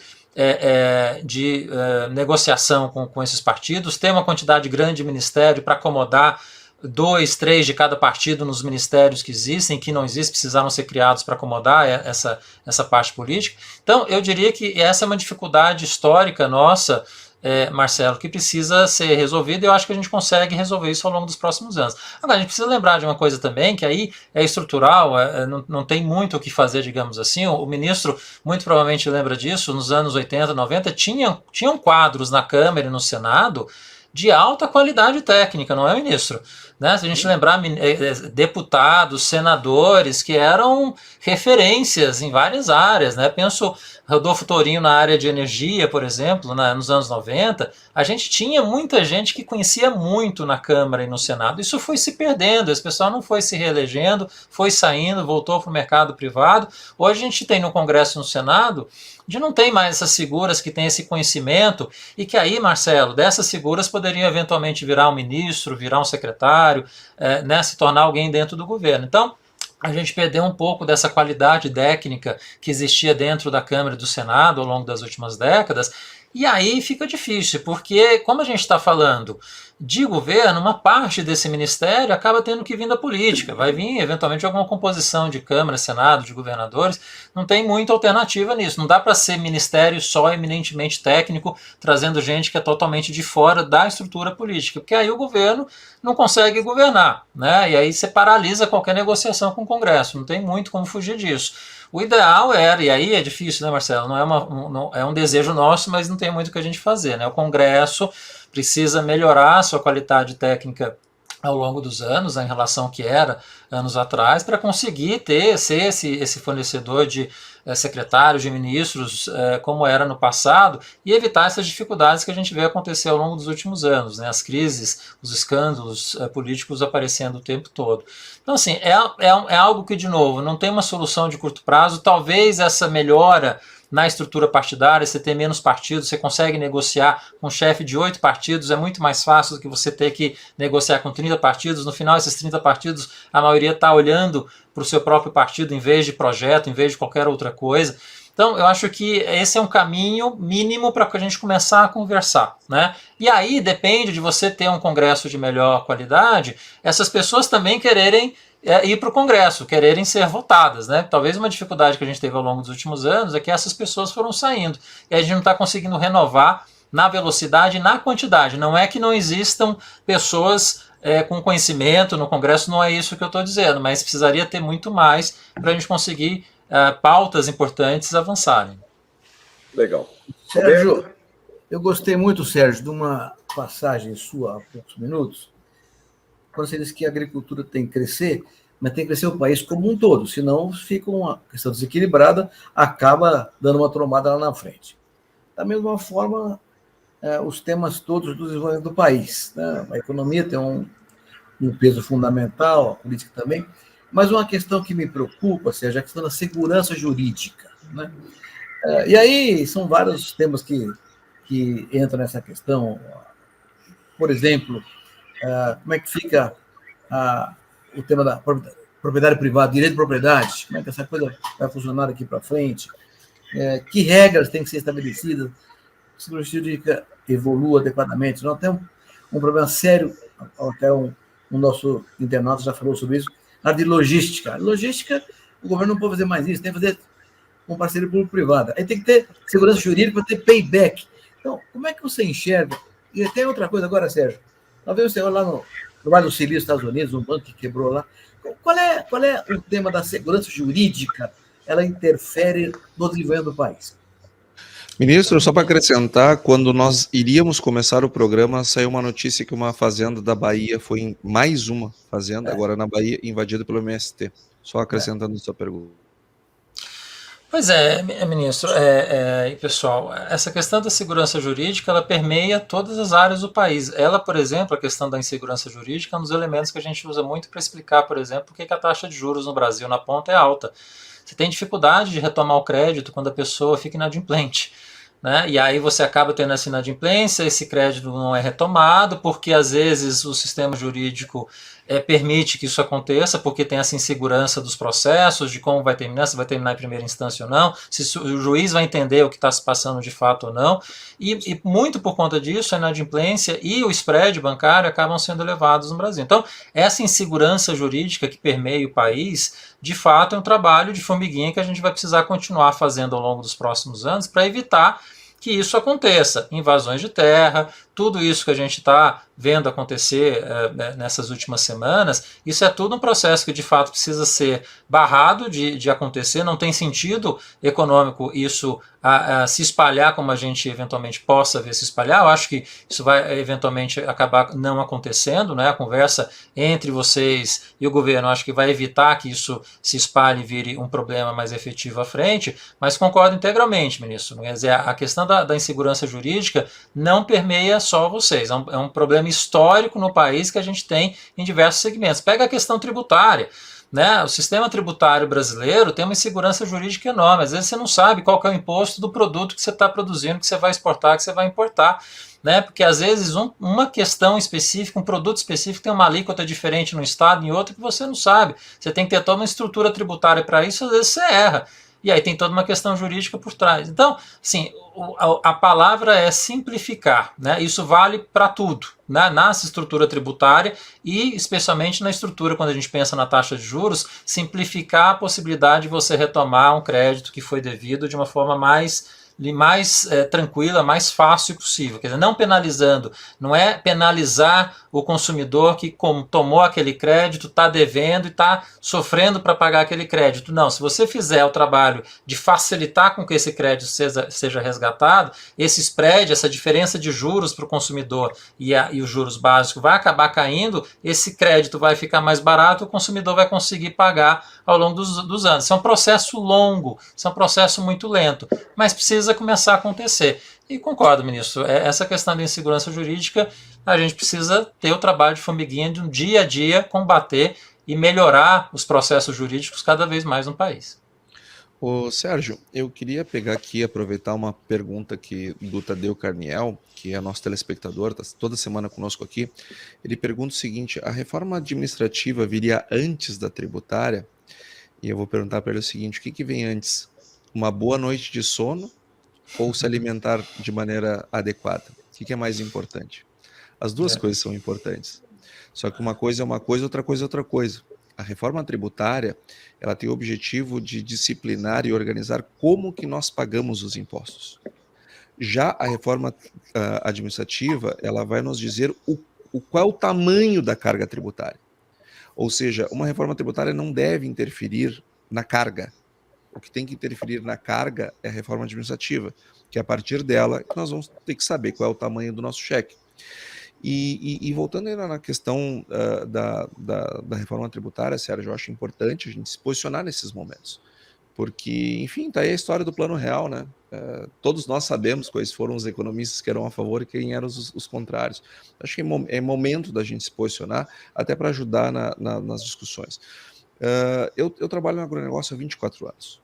de negociação com esses partidos, ter uma quantidade grande de ministério para acomodar 2, 3 de cada partido nos ministérios que existem, que não existem, precisaram ser criados para acomodar essa parte política. Então, eu diria que essa é uma dificuldade histórica nossa, Marcelo, que precisa ser resolvida, e eu acho que a gente consegue resolver isso ao longo dos próximos anos. Agora, a gente precisa lembrar de uma coisa também, que aí é estrutural, não tem muito o que fazer, digamos assim. O ministro muito provavelmente lembra disso, nos anos 80, 90, tinham quadros na Câmara e no Senado de alta qualidade técnica, não é, ministro? Né? Se a gente lembrar, deputados, senadores que eram referências em várias áreas, né? Penso Rodolfo Tourinho na área de energia, por exemplo, nos anos 90, a gente tinha muita gente que conhecia muito na Câmara e no Senado. Isso foi se perdendo, esse pessoal não foi se reelegendo, foi saindo, voltou para o mercado privado. Hoje a gente tem no Congresso e no Senado, a gente não tem mais essas figuras que têm esse conhecimento, e que aí, Marcelo, dessas figuras poderiam eventualmente virar um ministro, virar um secretário, né, se tornar alguém dentro do governo. Então, a gente perdeu um pouco dessa qualidade técnica que existia dentro da Câmara e do Senado ao longo das últimas décadas, e aí fica difícil, porque como a gente está falando de governo, uma parte desse ministério acaba tendo que vir da política, vai vir eventualmente alguma composição de Câmara, Senado, de governadores, não tem muita alternativa nisso, não dá para ser ministério só eminentemente técnico, trazendo gente que é totalmente de fora da estrutura política, porque aí o governo não consegue governar, né? E aí você paralisa qualquer negociação com o Congresso, não tem muito como fugir disso. O ideal era, e aí é difícil, né, Marcelo, é um desejo nosso, mas não tem muito o que a gente fazer, né? O Congresso precisa melhorar a sua qualidade técnica ao longo dos anos, em relação ao que era anos atrás, para conseguir ser esse fornecedor de secretários, de ministros, como era no passado, e evitar essas dificuldades que a gente vê acontecer ao longo dos últimos anos, né? As crises, os escândalos políticos aparecendo o tempo todo. Então, assim, é algo que, de novo, não tem uma solução de curto prazo. Talvez essa melhora na estrutura partidária, você ter menos partidos, você consegue negociar com um chefe de 8 partidos, é muito mais fácil do que você ter que negociar com 30 partidos. No final, esses 30 partidos, a maioria está olhando para o seu próprio partido em vez de projeto, em vez de qualquer outra coisa. Então, eu acho que esse é um caminho mínimo para a gente começar a conversar, né? E aí depende de você ter um Congresso de melhor qualidade, essas pessoas também quererem ir para o Congresso, quererem ser votadas, né? Talvez uma dificuldade que a gente teve ao longo dos últimos anos é que essas pessoas foram saindo, e a gente não está conseguindo renovar na velocidade e na quantidade. Não é que não existam pessoas com conhecimento no Congresso, não é isso que eu estou dizendo, mas precisaria ter muito mais para a gente conseguir pautas importantes avançarem. Legal. Sérgio, eu gostei muito, Sérgio, de uma passagem sua há poucos minutos, quando você disse que a agricultura tem que crescer, mas tem que crescer o país como um todo, senão fica uma questão desequilibrada, acaba dando uma trombada lá na frente. Da mesma forma, os temas todos do desenvolvimento do país, né? A economia tem um peso fundamental, a política também, mas uma questão que me preocupa, Sérgio, é a questão da segurança jurídica, né? E aí são vários temas que entram nessa questão. Por exemplo, como é que fica o tema da propriedade privada, direito de propriedade, como é que essa coisa vai funcionar aqui para frente, que regras têm que ser estabelecidas, que a segurança jurídica evolua adequadamente. Não tem um problema sério, até o nosso internauta já falou sobre isso, a de logística. Logística, o governo não pode fazer mais isso, tem que fazer com parceria público-privada. Aí tem que ter segurança jurídica para ter payback. Então, como é que você enxerga? E tem outra coisa agora, Sérgio. Talvez você olhe lá no Vale do Silício, Estados Unidos, um banco que quebrou lá. Qual é o tema da segurança jurídica? Ela interfere no desenvolvimento do país? Ministro, só para acrescentar, quando nós iríamos começar o programa, saiu uma notícia que uma fazenda da Bahia foi mais uma fazenda, agora na Bahia, invadida pelo MST. Só acrescentando sua pergunta. Pois é, ministro, e pessoal, essa questão da segurança jurídica, ela permeia todas as áreas do país. Ela, por exemplo, a questão da insegurança jurídica é um dos elementos que a gente usa muito para explicar, por exemplo, por que a taxa de juros no Brasil na ponta é alta. Você tem dificuldade de retomar o crédito quando a pessoa fica inadimplente, né? E aí você acaba tendo essa inadimplência, esse crédito não é retomado, porque às vezes o sistema jurídico permite que isso aconteça, porque tem essa insegurança dos processos, de como vai terminar, se vai terminar em primeira instância ou não, se o juiz vai entender o que está se passando de fato ou não, e muito por conta disso, a inadimplência e o spread bancário acabam sendo elevados no Brasil. Então, essa insegurança jurídica que permeia o país, de fato, é um trabalho de formiguinha que a gente vai precisar continuar fazendo ao longo dos próximos anos para evitar que isso aconteça, invasões de terra, tudo isso que a gente está vendo acontecer nessas últimas semanas, isso é tudo um processo que de fato precisa ser barrado de acontecer, não tem sentido econômico isso se espalhar como a gente eventualmente possa ver se espalhar. Eu acho que isso vai eventualmente acabar não acontecendo, né? A conversa entre vocês e o governo acho que vai evitar que isso se espalhe e vire um problema mais efetivo à frente, mas concordo integralmente, ministro. Quer dizer, a questão da insegurança jurídica não permeia só vocês, é um problema histórico no país que a gente tem em diversos segmentos. Pega a questão tributária, né? O sistema tributário brasileiro tem uma insegurança jurídica enorme. Às vezes você não sabe qual que é o imposto do produto que você está produzindo, que você vai exportar, que você vai importar, né? Porque às vezes uma questão específica, um produto específico tem uma alíquota diferente num estado e em outro que você não sabe. Você tem que ter toda uma estrutura tributária para isso, às vezes você erra. E aí tem toda uma questão jurídica por trás. Então, assim, a palavra é simplificar, né? Isso vale para tudo, né? Na estrutura tributária e especialmente na estrutura, quando a gente pensa na taxa de juros, simplificar a possibilidade de você retomar um crédito que foi devido de uma forma mais tranquila, mais fácil possível. Quer dizer, não penalizando, não é penalizar o consumidor que tomou aquele crédito, está devendo e está sofrendo para pagar aquele crédito. Não, se você fizer o trabalho de facilitar com que esse crédito seja resgatado, esse spread, essa diferença de juros para o consumidor e os juros básicos vai acabar caindo, esse crédito vai ficar mais barato, o consumidor vai conseguir pagar ao longo dos anos. Isso é um processo longo, isso é um processo muito lento, mas precisa começar a acontecer. E concordo, ministro, essa questão da insegurança jurídica, a gente precisa ter o trabalho de formiguinha de um dia a dia combater e melhorar os processos jurídicos cada vez mais no país. Ô, Sérgio, eu queria pegar aqui e aproveitar uma pergunta do Tadeu Carniel, que é nosso telespectador, está toda semana conosco aqui. Ele pergunta o seguinte: a reforma administrativa viria antes da tributária? E eu vou perguntar para ele o seguinte: o que vem antes? Uma boa noite de sono ou se alimentar de maneira adequada? O que é mais importante? As duas coisas são importantes. Só que uma coisa é uma coisa, outra coisa é outra coisa. A reforma tributária, ela tem o objetivo de disciplinar e organizar como que nós pagamos os impostos. Já a reforma administrativa, ela vai nos dizer qual é o tamanho da carga tributária. Ou seja, uma reforma tributária não deve interferir na carga. O que tem que interferir na carga é a reforma administrativa, que a partir dela nós vamos ter que saber qual é o tamanho do nosso cheque. E voltando ainda na questão da reforma tributária, Sérgio, eu acho importante a gente se posicionar nesses momentos. Porque, enfim, está aí a história do Plano Real, né? Todos nós sabemos quais foram os economistas que eram a favor e quem eram os contrários. Acho que é momento da gente se posicionar, até para ajudar nas discussões. Eu trabalho no agronegócio há 24 anos.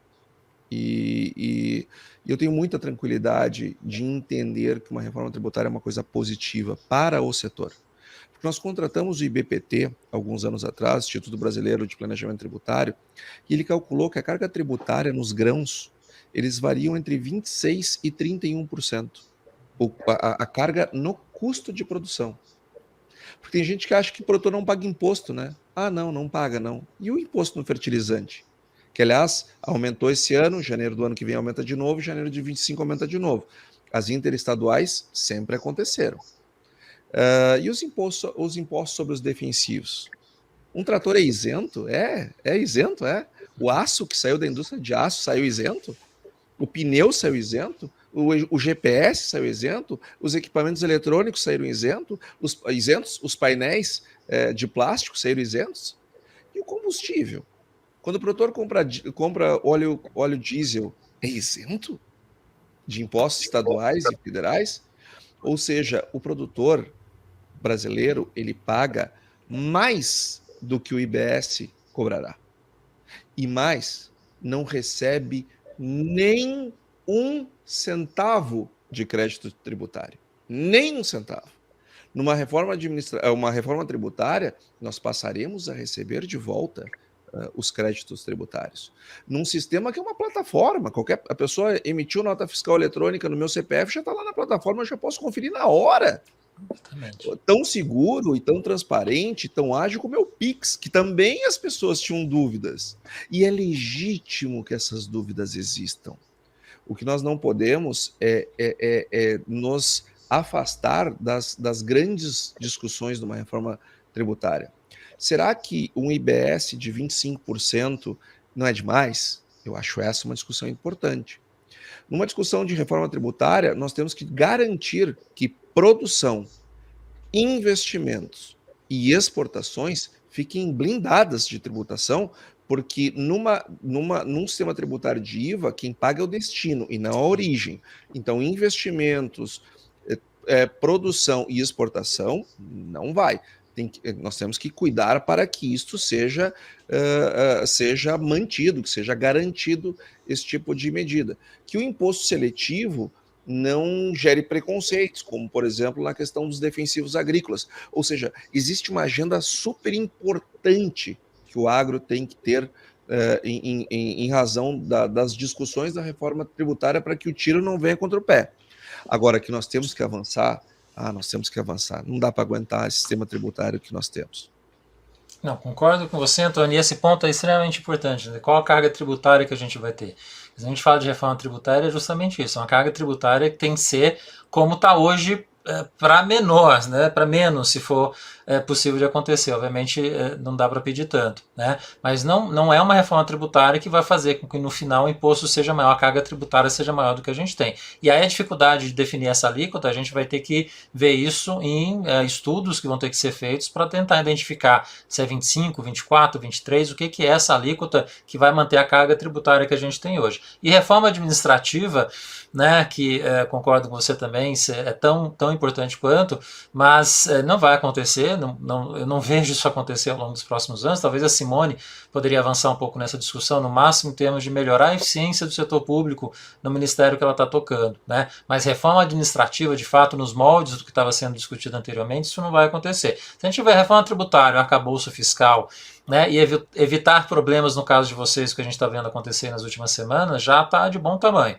E eu tenho muita tranquilidade de entender que uma reforma tributária é uma coisa positiva para o setor. Porque nós contratamos o IBPT, alguns anos atrás, Instituto Brasileiro de Planejamento Tributário, e ele calculou que a carga tributária nos grãos, eles variam entre 26% e 31%. A carga no custo de produção. Porque tem gente que acha que o produtor não paga imposto, né? Ah, não paga, não. E o imposto no fertilizante? Que, aliás, aumentou esse ano, janeiro do ano que vem aumenta de novo, janeiro de 25 aumenta de novo. As interestaduais sempre aconteceram. E os impostos sobre os defensivos? Um trator é isento? É isento, é. O aço que saiu da indústria de aço saiu isento? O pneu saiu isento? O GPS saiu isento? Os equipamentos eletrônicos saíram isentos? Os painéis de plástico saíram isentos? E o combustível? Quando o produtor compra óleo diesel, é isento de impostos estaduais e federais? Ou seja, o produtor brasileiro, ele paga mais do que o IBS cobrará. E mais, não recebe nem um centavo de crédito tributário. Nem um centavo. Numa uma reforma tributária, nós passaremos a receber de volta os créditos tributários. Num sistema que é uma plataforma, a pessoa emitiu nota fiscal eletrônica no meu CPF, já está lá na plataforma, eu já posso conferir na hora. Exatamente. Tão seguro e tão transparente, tão ágil como é o Pix, que também as pessoas tinham dúvidas. E é legítimo que essas dúvidas existam. O que nós não podemos é nos afastar das grandes discussões de uma reforma tributária. Será que um IBS de 25% não é demais? Eu acho essa uma discussão importante. Numa discussão de reforma tributária, nós temos que garantir que produção, investimentos e exportações fiquem blindadas de tributação, porque num sistema tributário de IVA, quem paga é o destino e não a origem. Então, investimentos, produção e exportação, não vai. Nós temos que cuidar para que isto seja mantido, que seja garantido esse tipo de medida. Que o imposto seletivo não gere preconceitos, como, por exemplo, na questão dos defensivos agrícolas. Ou seja, existe uma agenda super importante que o agro tem que ter em razão das discussões da reforma tributária para que o tiro não venha contra o pé. Agora, que nós temos que avançar, nós temos que avançar. Não dá para aguentar esse sistema tributário que nós temos. Não, concordo com você, Antônio, e esse ponto é extremamente importante. Né? Qual a carga tributária que a gente vai ter? Se a gente fala de reforma tributária, é justamente isso. É uma carga tributária que tem que ser como está hoje, para menor, né? Para menos, se for possível de acontecer. Obviamente, não dá para pedir tanto. Né? Mas não é uma reforma tributária que vai fazer com que no final o imposto seja maior, a carga tributária seja maior do que a gente tem. E aí a dificuldade de definir essa alíquota, a gente vai ter que ver isso em estudos que vão ter que ser feitos para tentar identificar se é 25, 24, 23, o que é essa alíquota que vai manter a carga tributária que a gente tem hoje. E reforma administrativa, né, que concordo com você também, é tão importante quanto, mas não vai acontecer, eu não vejo isso acontecer ao longo dos próximos anos. Talvez a Simone poderia avançar um pouco nessa discussão, no máximo em termos de melhorar a eficiência do setor público no ministério que ela está tocando, né? Mas reforma administrativa, de fato, nos moldes do que estava sendo discutido anteriormente, isso não vai acontecer. Se a gente tiver reforma tributária, arcabouço fiscal, né, e evitar problemas no caso de vocês, que a gente está vendo acontecer nas últimas semanas, já está de bom tamanho.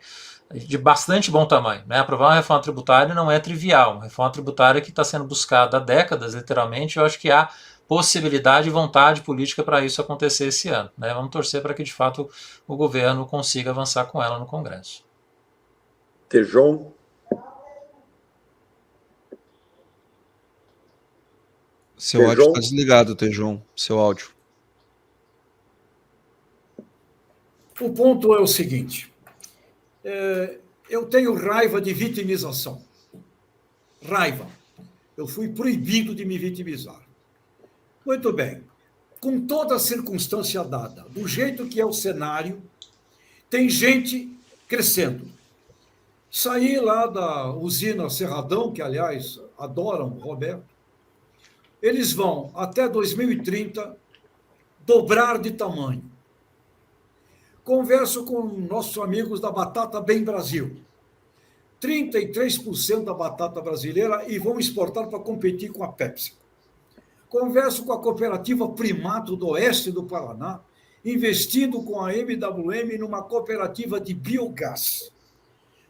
De bastante bom tamanho. Né? Aprovar uma reforma tributária não é trivial. Uma reforma tributária que está sendo buscada há décadas, literalmente. Eu acho que há possibilidade e vontade política para isso acontecer esse ano. Né? Vamos torcer para que, de fato, o governo consiga avançar com ela no Congresso. Tejon. Seu áudio está desligado, Tejon. Seu áudio. O ponto é o seguinte. Eu tenho raiva de vitimização. Raiva. Eu fui proibido de me vitimizar. Muito bem. Com toda a circunstância dada, do jeito que é o cenário, tem gente crescendo. Saí lá da usina Cerradão, que, aliás, adoram o Roberto. Eles vão, até 2030, dobrar de tamanho. Converso com nossos amigos da Batata Bem Brasil. 33% da batata brasileira e vão exportar para competir com a Pepsi. Converso com a cooperativa Primato do Oeste do Paraná, investindo com a MWM numa cooperativa de biogás.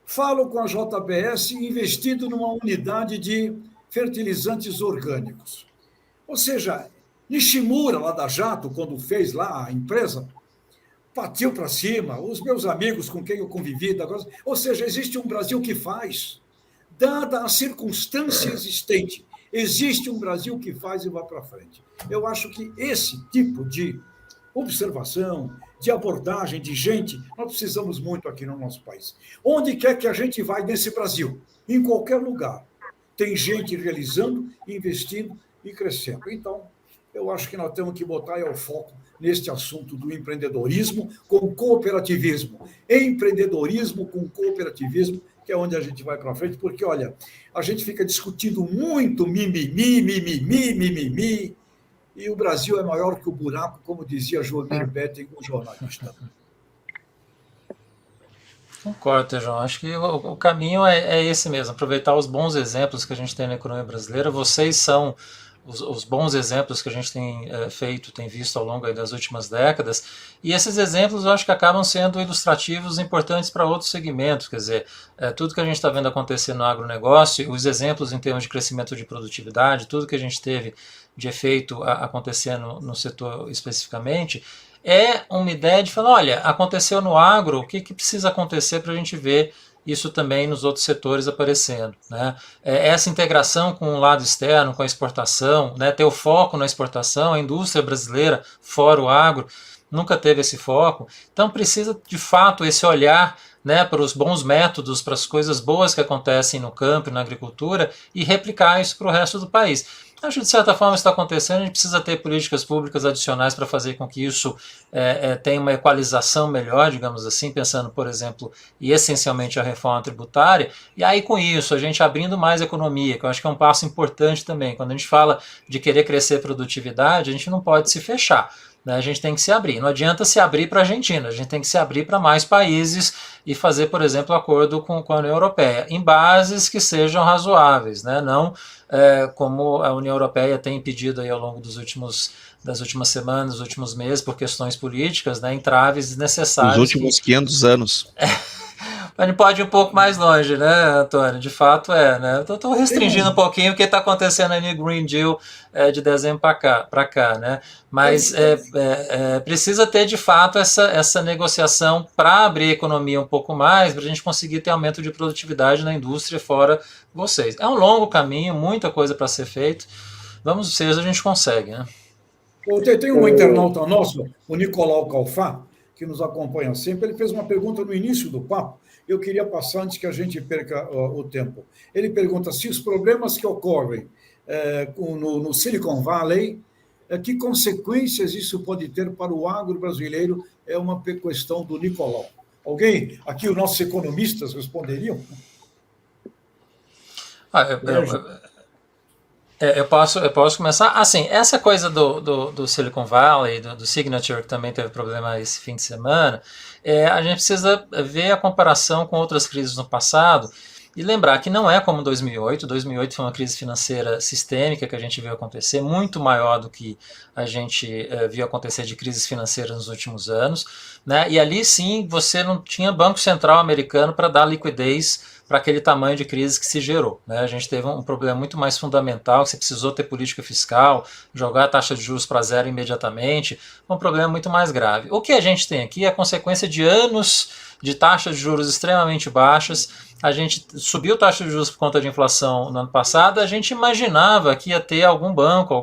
Falo com a JBS, investindo numa unidade de fertilizantes orgânicos. Ou seja, Nishimura, lá da Jato, quando fez lá a empresa, partiu para cima, os meus amigos com quem eu convivi, ou seja, existe um Brasil que faz, dada a circunstância existente, Existe um Brasil que faz e vai para frente. Eu acho que esse tipo de observação, de abordagem de gente, nós precisamos muito aqui no nosso país. Onde quer que a gente vai nesse Brasil, em qualquer lugar, tem gente realizando, investindo e crescendo. Então, eu acho que nós temos que botar o foco neste assunto do empreendedorismo com cooperativismo. Empreendedorismo com cooperativismo, que é onde a gente vai para frente, porque, olha, a gente fica discutindo muito mimimi, e o Brasil é maior que o buraco, como dizia Joaquim Betting, um jornalista. Concordo, Tejão. Acho que o caminho é esse mesmo, aproveitar os bons exemplos que a gente tem na economia brasileira. Vocês são os bons exemplos que a gente tem tem visto ao longo das últimas décadas, e esses exemplos eu acho que acabam sendo ilustrativos importantes para outros segmentos, quer dizer, tudo que a gente está vendo acontecer no agronegócio, os exemplos em termos de crescimento de produtividade, tudo que a gente teve de efeito acontecendo no setor especificamente, é uma ideia de falar, olha, aconteceu no agro, o que precisa acontecer para a gente ver isso também nos outros setores aparecendo, né? Essa integração com o lado externo, com a exportação, né? Ter o foco na exportação, a indústria brasileira, fora o agro, nunca teve esse foco, então precisa de fato esse olhar, né, para os bons métodos, para as coisas boas que acontecem no campo e na agricultura e replicar isso para o resto do país. Acho que de certa forma isso está acontecendo, a gente precisa ter políticas públicas adicionais para fazer com que isso tenha uma equalização melhor, digamos assim, pensando, por exemplo, e essencialmente a reforma tributária, e aí com isso a gente abrindo mais economia, que eu acho que é um passo importante também. Quando a gente fala de querer crescer produtividade, a gente não pode se fechar. A gente tem que se abrir. Não adianta se abrir para a Argentina, a gente tem que se abrir para mais países e fazer, por exemplo, acordo com a União Europeia, em bases que sejam razoáveis, né? Não como a União Europeia tem pedido aí ao longo das últimas semanas, dos últimos meses, por questões políticas, né, entraves desnecessários. Nos últimos 500 anos. A gente pode ir um pouco mais longe, né, Antônio? De fato né? Eu estou restringindo um pouquinho o que está acontecendo aí no Green Deal de dezembro para cá, né? Mas precisa ter, de fato, essa negociação para abrir a economia um pouco mais, para a gente conseguir ter aumento de produtividade na indústria fora vocês. É um longo caminho, muita coisa para ser feito. Vamos ver se a gente consegue, né? Tem um internauta nosso, o Nicolau Calfá, que nos acompanha sempre. Ele fez uma pergunta no início do papo. Eu queria passar antes que a gente perca o tempo. Ele pergunta se os problemas que ocorrem no Silicon Valley, que consequências isso pode ter para o agro brasileiro, é uma questão do Nicolau. Alguém aqui, os nossos economistas, responderiam? Eu posso começar. Assim, essa coisa do Silicon Valley, do Signature, que também teve problema esse fim de semana, a gente precisa ver a comparação com outras crises no passado e lembrar que não é como 2008. 2008 foi uma crise financeira sistêmica que a gente viu acontecer, muito maior do que a gente viu acontecer de crises financeiras nos últimos anos, né? E ali sim você não tinha Banco Central americano para dar liquidez para aquele tamanho de crise que se gerou, né? A gente teve um problema muito mais fundamental, que você precisou ter política fiscal, jogar a taxa de juros para zero imediatamente, um problema muito mais grave. O que a gente tem aqui é a consequência de anos de taxas de juros extremamente baixas. A gente subiu taxa de juros por conta de inflação no ano passado, a gente imaginava que ia ter algum banco,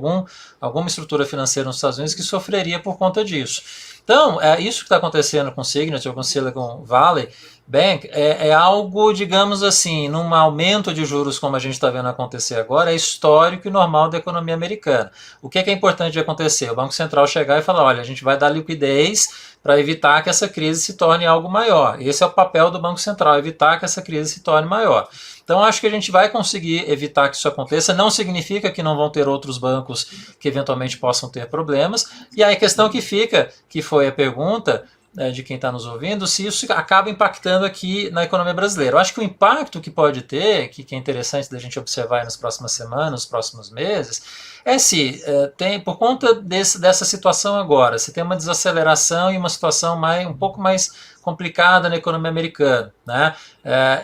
alguma estrutura financeira nos Estados Unidos que sofreria por conta disso. Então, isso que está acontecendo com o Signature, com o Silicon Valley Bank, é algo, digamos assim, num aumento de juros como a gente está vendo acontecer agora, é histórico e normal da economia americana. O que é importante de acontecer? O Banco Central chegar e falar, olha, a gente vai dar liquidez para evitar que essa crise se torne algo maior. Esse é o papel do Banco Central, evitar que essa crise se torne maior. Então, acho que a gente vai conseguir evitar que isso aconteça. Não significa que não vão ter outros bancos que eventualmente possam ter problemas. E aí a questão que fica, que foi a pergunta de quem está nos ouvindo, se isso acaba impactando aqui na economia brasileira. Eu acho que o impacto que pode ter, que é interessante da gente observar nas próximas semanas, nos próximos meses, se tem, por conta dessa situação agora, se tem uma desaceleração e uma situação um pouco mais complicada na economia americana, né?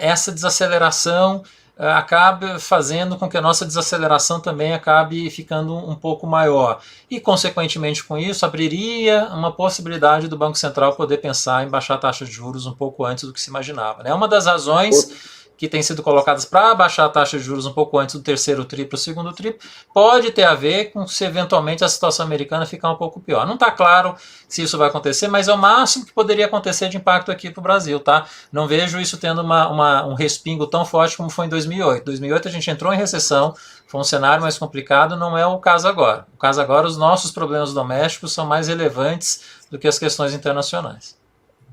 Essa desaceleração acaba fazendo com que a nossa desaceleração também acabe ficando um pouco maior. E, consequentemente, com isso, abriria uma possibilidade do Banco Central poder pensar em baixar a taxa de juros um pouco antes do que se imaginava, né? Uma das razões que têm sido colocadas para baixar a taxa de juros um pouco antes do terceiro TRI para o segundo TRI, pode ter a ver com se eventualmente a situação americana ficar um pouco pior. Não está claro se isso vai acontecer, mas é o máximo que poderia acontecer de impacto aqui para o Brasil, tá? Não vejo isso tendo um respingo tão forte como foi em 2008. Em 2008 a gente entrou em recessão, foi um cenário mais complicado, não é o caso agora. No caso agora, os nossos problemas domésticos são mais relevantes do que as questões internacionais.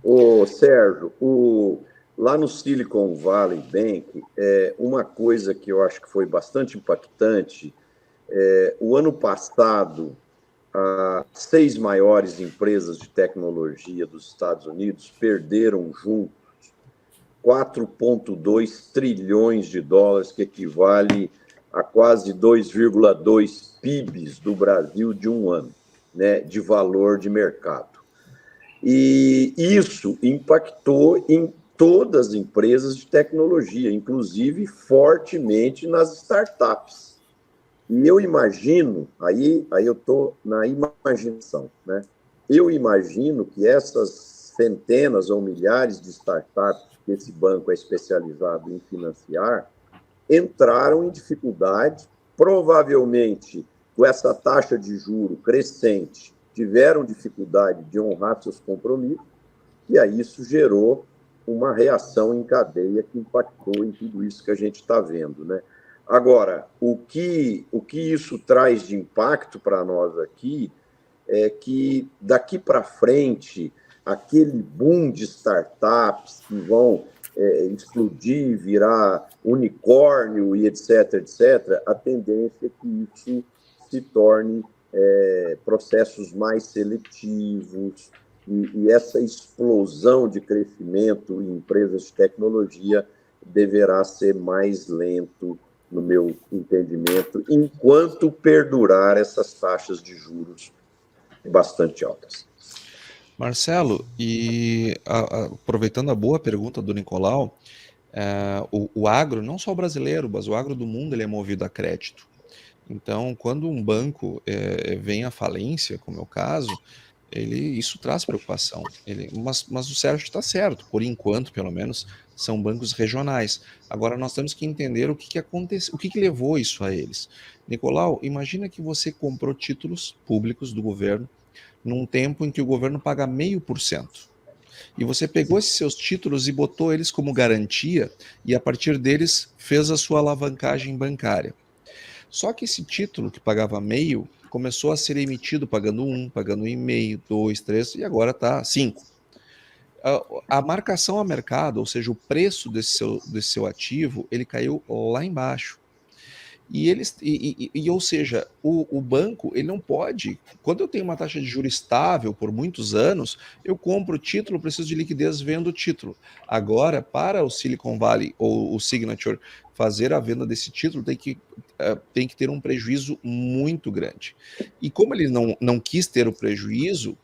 Ô, Sérgio, lá no Silicon Valley Bank, uma coisa que eu acho que foi bastante impactante, o ano passado, as 6 maiores empresas de tecnologia dos Estados Unidos perderam juntos 4,2 trilhões de dólares, que equivale a quase 2,2 PIBs do Brasil de um ano, né, de valor de mercado. E isso impactou em todas as empresas de tecnologia, inclusive fortemente nas startups. E eu imagino, aí eu estou na imaginação, né? Eu imagino que essas centenas ou milhares de startups que esse banco é especializado em financiar entraram em dificuldade, provavelmente com essa taxa de juro crescente, tiveram dificuldade de honrar seus compromissos, e aí isso gerou uma reação em cadeia que impactou em tudo isso que a gente está vendo, né? Agora, o que isso traz de impacto para nós aqui é que daqui para frente, aquele boom de startups que vão explodir, virar unicórnio e etc., etc., a tendência é que isso se torne processos mais seletivos, e essa explosão de crescimento em empresas de tecnologia deverá ser mais lento, no meu entendimento, enquanto perdurar essas taxas de juros bastante altas. Marcelo, e aproveitando a boa pergunta do Nicolau, o agro, não só o brasileiro, mas o agro do mundo, ele é movido a crédito. Então, quando um banco vem à falência, como é o caso, isso traz preocupação. Mas o Sérgio está certo, por enquanto, pelo menos, são bancos regionais. Agora, nós temos que entender o que aconteceu, o que levou isso a eles. Nicolau, imagina que você comprou títulos públicos do governo num tempo em que o governo paga 0,5%. E você pegou esses seus títulos e botou eles como garantia, e a partir deles fez a sua alavancagem bancária. Só que esse título que pagava 0,5% começou a ser emitido pagando 1, pagando 1,5%, 2%, 3% e agora está 5%. A marcação a mercado, ou seja, o preço desse seu ativo, ele caiu lá embaixo. Ou seja, o banco, ele não pode, quando eu tenho uma taxa de juros estável por muitos anos, eu compro o título, preciso de liquidez, vendo o título. Agora, para o Silicon Valley ou o Signature fazer a venda desse título, tem que ter um prejuízo muito grande. E como ele não quis ter o prejuízo,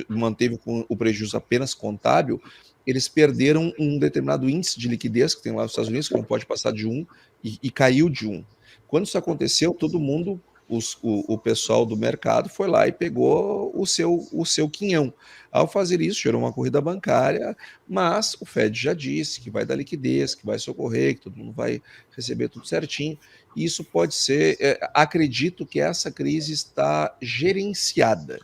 manteve o prejuízo apenas contábil, eles perderam um determinado índice de liquidez que tem lá nos Estados Unidos, que não pode passar de 1, e caiu de 1. Quando isso aconteceu, todo mundo, o pessoal do mercado foi lá e pegou o seu quinhão. Ao fazer isso, gerou uma corrida bancária, mas o Fed já disse que vai dar liquidez, que vai socorrer, que todo mundo vai receber tudo certinho. E isso pode ser... acredito que essa crise está gerenciada.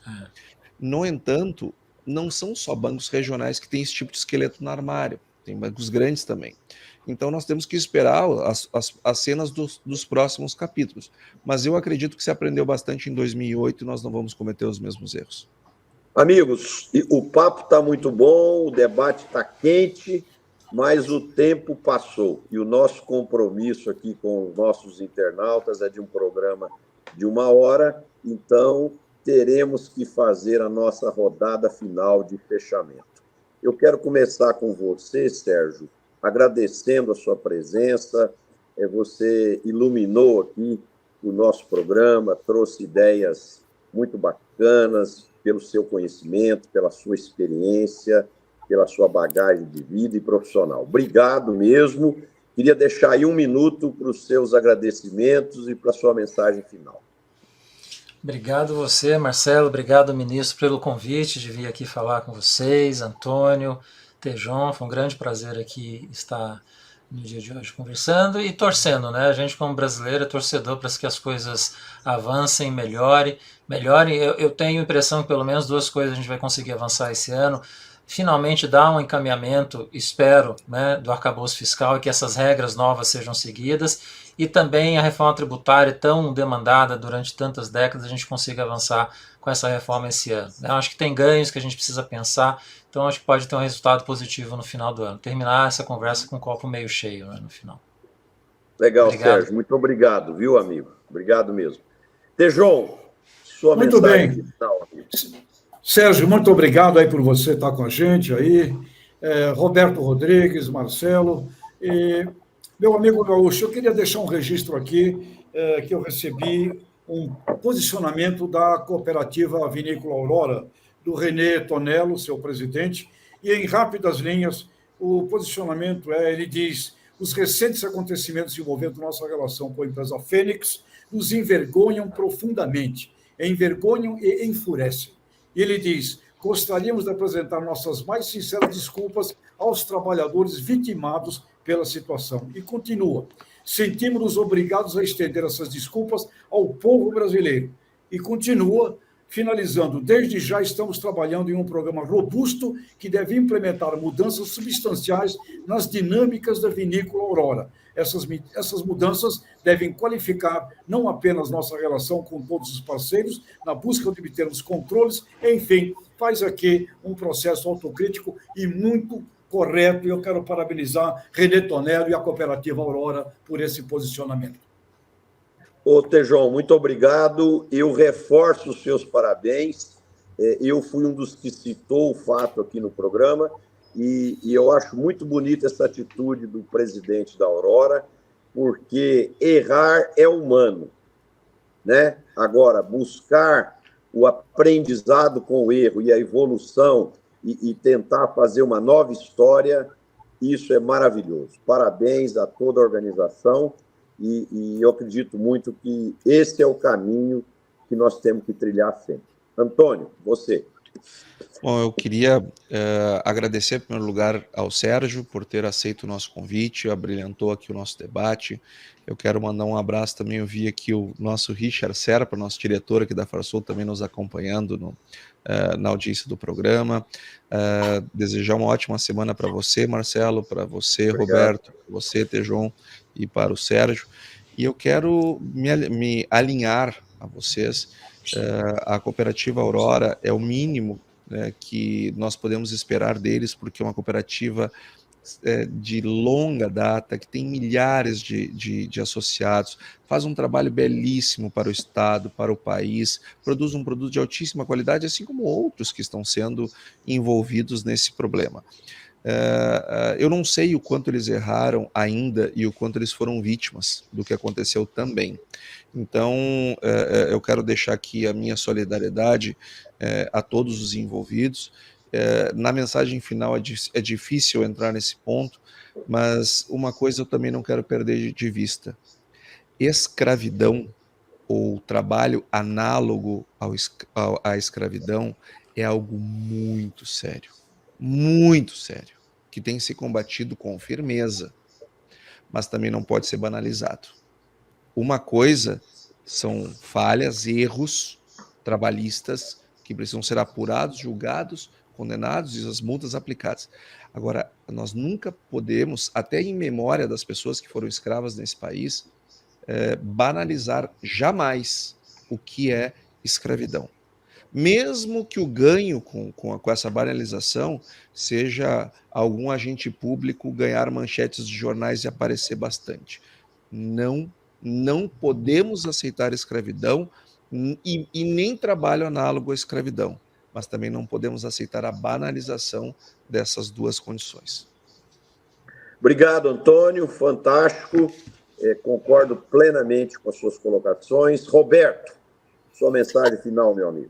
No entanto, não são só bancos regionais que têm esse tipo de esqueleto no armário. Tem bancos grandes também. Então, nós temos que esperar as cenas dos próximos capítulos. Mas eu acredito que se aprendeu bastante em 2008 e nós não vamos cometer os mesmos erros. Amigos, o papo está muito bom, o debate está quente, mas o tempo passou. E o nosso compromisso aqui com os nossos internautas é de um programa de 1 hora, então teremos que fazer a nossa rodada final de fechamento. Eu quero começar com você, Sérgio, agradecendo a sua presença. Você iluminou aqui o nosso programa, trouxe ideias muito bacanas pelo seu conhecimento, pela sua experiência, pela sua bagagem de vida e profissional. Obrigado mesmo. Queria deixar aí 1 minuto para os seus agradecimentos e para a sua mensagem final. Obrigado você, Marcelo, obrigado, ministro, pelo convite de vir aqui falar com vocês, Antônio, Tejon, foi um grande prazer aqui estar no dia de hoje, conversando e torcendo, né? A gente, como brasileiro, é torcedor para que as coisas avancem, melhorem. Eu tenho a impressão que pelo menos 2 coisas a gente vai conseguir avançar esse ano. Finalmente dar um encaminhamento, espero, né, do arcabouço fiscal e que essas regras novas sejam seguidas, e também a reforma tributária tão demandada durante tantas décadas, a gente consiga avançar com essa reforma esse ano. Eu acho que tem ganhos que a gente precisa pensar, então acho que pode ter um resultado positivo no final do ano. Terminar essa conversa com o copo meio cheio, né, no final. Legal, Obrigado. Sérgio. Muito obrigado, viu, amigo? Obrigado mesmo. Tejon, sua Muito mensagem bem. final, amigo. Sérgio, muito obrigado aí por você estar com a gente aí. Roberto Rodrigues, Marcelo. E, meu amigo Gaúcho, eu queria deixar um registro aqui que eu recebi um posicionamento da cooperativa Vinícola Aurora, do René Tonello, seu presidente, e em rápidas linhas, o posicionamento ele diz: os recentes acontecimentos envolvendo nossa relação com a empresa Fênix nos envergonham profundamente, envergonham e enfurecem. E ele diz: gostaríamos de apresentar nossas mais sinceras desculpas aos trabalhadores vitimados pela situação. E continua: sentimos-nos obrigados a estender essas desculpas ao povo brasileiro. E continua, finalizando: desde já estamos trabalhando em um programa robusto que deve implementar mudanças substanciais nas dinâmicas da Vinícola Aurora. Essas mudanças devem qualificar não apenas nossa relação com todos os parceiros, na busca de obtermos controles, enfim, faz aqui um processo autocrítico e muito correto, e eu quero parabenizar René Tonello e a cooperativa Aurora por esse posicionamento. Ô, Tejon, muito obrigado. Eu reforço os seus parabéns. Eu fui um dos que citou o fato aqui no programa, e eu acho muito bonita essa atitude do presidente da Aurora, porque errar é humano, né? Agora, buscar o aprendizado com o erro e a evolução e tentar fazer uma nova história, isso é maravilhoso. Parabéns a toda a organização, e eu acredito muito que esse é o caminho que nós temos que trilhar sempre. Antônio, você. Bom, eu queria agradecer, em primeiro lugar, ao Sérgio por ter aceito o nosso convite, abrilhantou aqui o nosso debate. Eu quero mandar um abraço também, eu vi aqui o nosso Richard Serpa, nosso diretor aqui da Farsul, também nos acompanhando na audiência do programa. Desejar uma ótima semana para você, Marcelo, para você, obrigado. Roberto, para você, Tejon, e para o Sérgio. E eu quero me alinhar a vocês. A cooperativa Aurora é o mínimo, né, que nós podemos esperar deles, porque é uma cooperativa de longa data, que tem milhares de associados, faz um trabalho belíssimo para o Estado, para o país, produz um produto de altíssima qualidade, assim como outros que estão sendo envolvidos nesse problema. Eu não sei o quanto eles erraram ainda e o quanto eles foram vítimas do que aconteceu também. Então, eu quero deixar aqui a minha solidariedade a todos os envolvidos. Na mensagem final é difícil entrar nesse ponto, mas uma coisa eu também não quero perder de vista. Escravidão, ou trabalho análogo à escravidão, é algo muito sério, que tem que ser combatido com firmeza, mas também não pode ser banalizado. Uma coisa são falhas, erros trabalhistas que precisam ser apurados, julgados, condenados e as multas aplicadas. Agora, nós nunca podemos, até em memória das pessoas que foram escravas nesse país, banalizar jamais o que é escravidão. Mesmo que o ganho com essa banalização seja algum agente público ganhar manchetes de jornais e aparecer bastante. Não podemos aceitar escravidão e nem trabalho análogo à escravidão, mas também não podemos aceitar a banalização dessas duas condições. Obrigado, Antônio, fantástico, concordo plenamente com as suas colocações. Roberto, sua mensagem final, meu amigo.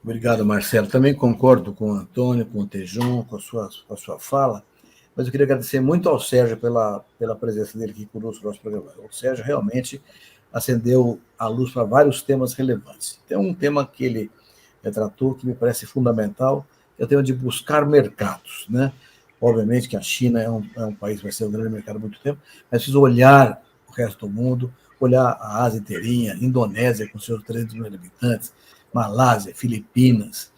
Obrigado, Marcelo. Também concordo com o Antônio, com o Tejon, com a sua fala, mas eu queria agradecer muito ao Sérgio pela presença dele aqui conosco no nosso programa. O Sérgio realmente acendeu a luz para vários temas relevantes. Tem um tema que ele tratou que me parece fundamental, é o tema de buscar mercados, né? Obviamente que a China é um país que vai ser um grande mercado há muito tempo, mas precisa olhar o resto do mundo, olhar a Ásia inteirinha, Indonésia com seus 300 milhões de habitantes, Malásia, Filipinas,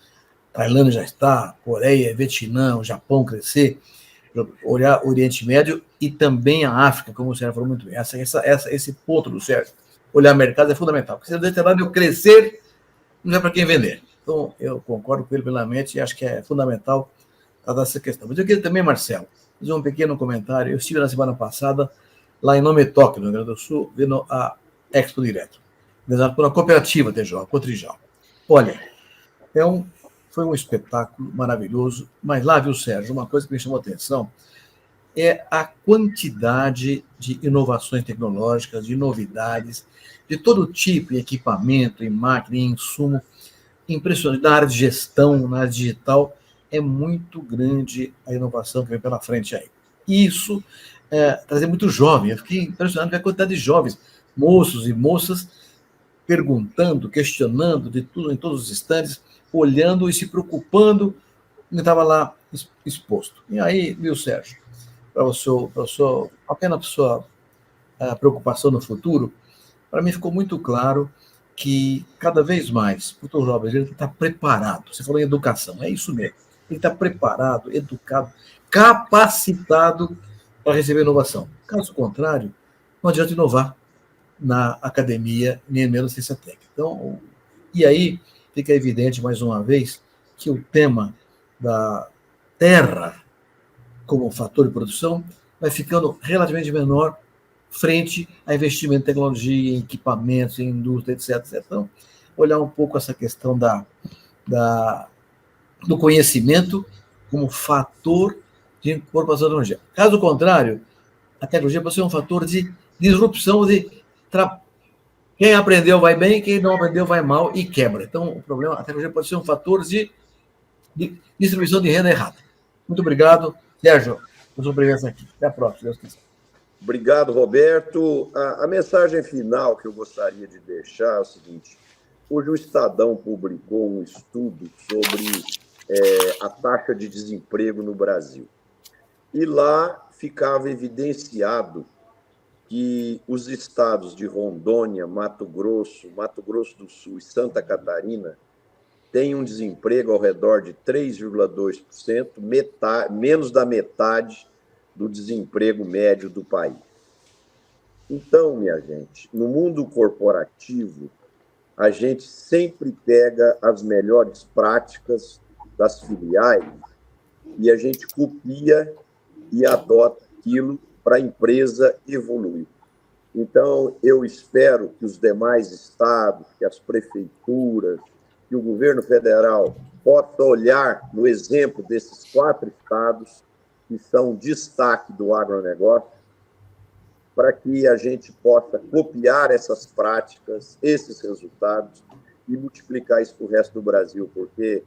Tailândia já está, Coreia, Vietnã, o Japão crescer, olhar o Oriente Médio e também a África, como o Sérgio falou muito bem. Esse ponto do Sérgio, olhar mercado é fundamental, porque se o veterinário crescer, não é para quem vender. Então, eu concordo com ele plenamente e acho que é fundamental tratar essa questão. Mas eu queria também, Marcelo, fazer um pequeno comentário. Eu estive na semana passada lá em Nome Toque, no Rio Grande do Sul, vendo a Expo Direto, organizada por uma cooperativa TJ, Cotrijal. Olha, foi um espetáculo maravilhoso, mas lá, viu, Sérgio, uma coisa que me chamou a atenção é a quantidade de inovações tecnológicas, de novidades, de todo tipo, em equipamento, em máquina, em insumo, impressionante. Na área de gestão, na área digital, é muito grande a inovação que vem pela frente aí. Isso trazer muito jovem. Eu fiquei impressionado com a quantidade de jovens, moços e moças, perguntando, questionando de tudo, em todos os instantes, olhando e se preocupando com que estava lá exposto. E aí, viu, Sérgio, apenas para a sua preocupação no futuro, para mim ficou muito claro que cada vez mais o futuro jovem ele está preparado. Você falou em educação, é isso mesmo. Ele está preparado, educado, capacitado para receber inovação. Caso contrário, não adianta inovar na academia, nem mesmo na ciência técnica. Então, e aí fica evidente, mais uma vez, que o tema da terra como fator de produção vai ficando relativamente menor frente a investimento em tecnologia, em equipamentos, em indústria, etc. Então, olhar um pouco essa questão do conhecimento como fator de incorporação da tecnologia. Caso contrário, a tecnologia pode ser um fator de disrupção, quem aprendeu vai bem, quem não aprendeu vai mal e quebra. Então, o problema, a tecnologia pode ser um fator de distribuição de renda errada. Muito obrigado, Sérgio, por sua presença aqui. Até a próxima, Deus quiser. Obrigado, Roberto. A mensagem final que eu gostaria de deixar é o seguinte: hoje o Estadão publicou um estudo sobre a taxa de desemprego no Brasil. E lá ficava evidenciado que os estados de Rondônia, Mato Grosso do Sul e Santa Catarina têm um desemprego ao redor de 3,2%, menos da metade do desemprego médio do país. Então, minha gente, no mundo corporativo, a gente sempre pega as melhores práticas das filiais e a gente copia e adota aquilo para a empresa evoluir. Então, eu espero que os demais estados, que as prefeituras, que o governo federal possa olhar no exemplo desses 4 estados que são destaque do agronegócio, para que a gente possa copiar essas práticas, esses resultados e multiplicar isso para o resto do Brasil, porque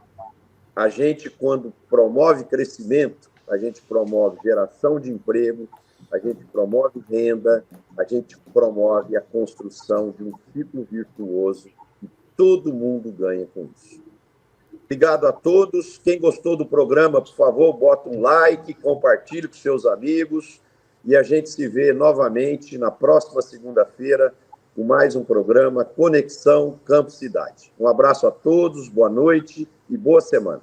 a gente, quando promove crescimento, a gente promove geração de emprego, a gente promove renda, a gente promove a construção de um ciclo virtuoso e todo mundo ganha com isso. Obrigado a todos. Quem gostou do programa, por favor, bota um like, compartilhe com seus amigos e a gente se vê novamente na próxima segunda-feira com mais um programa Conexão Campo Cidade. Um abraço a todos, boa noite e boa semana.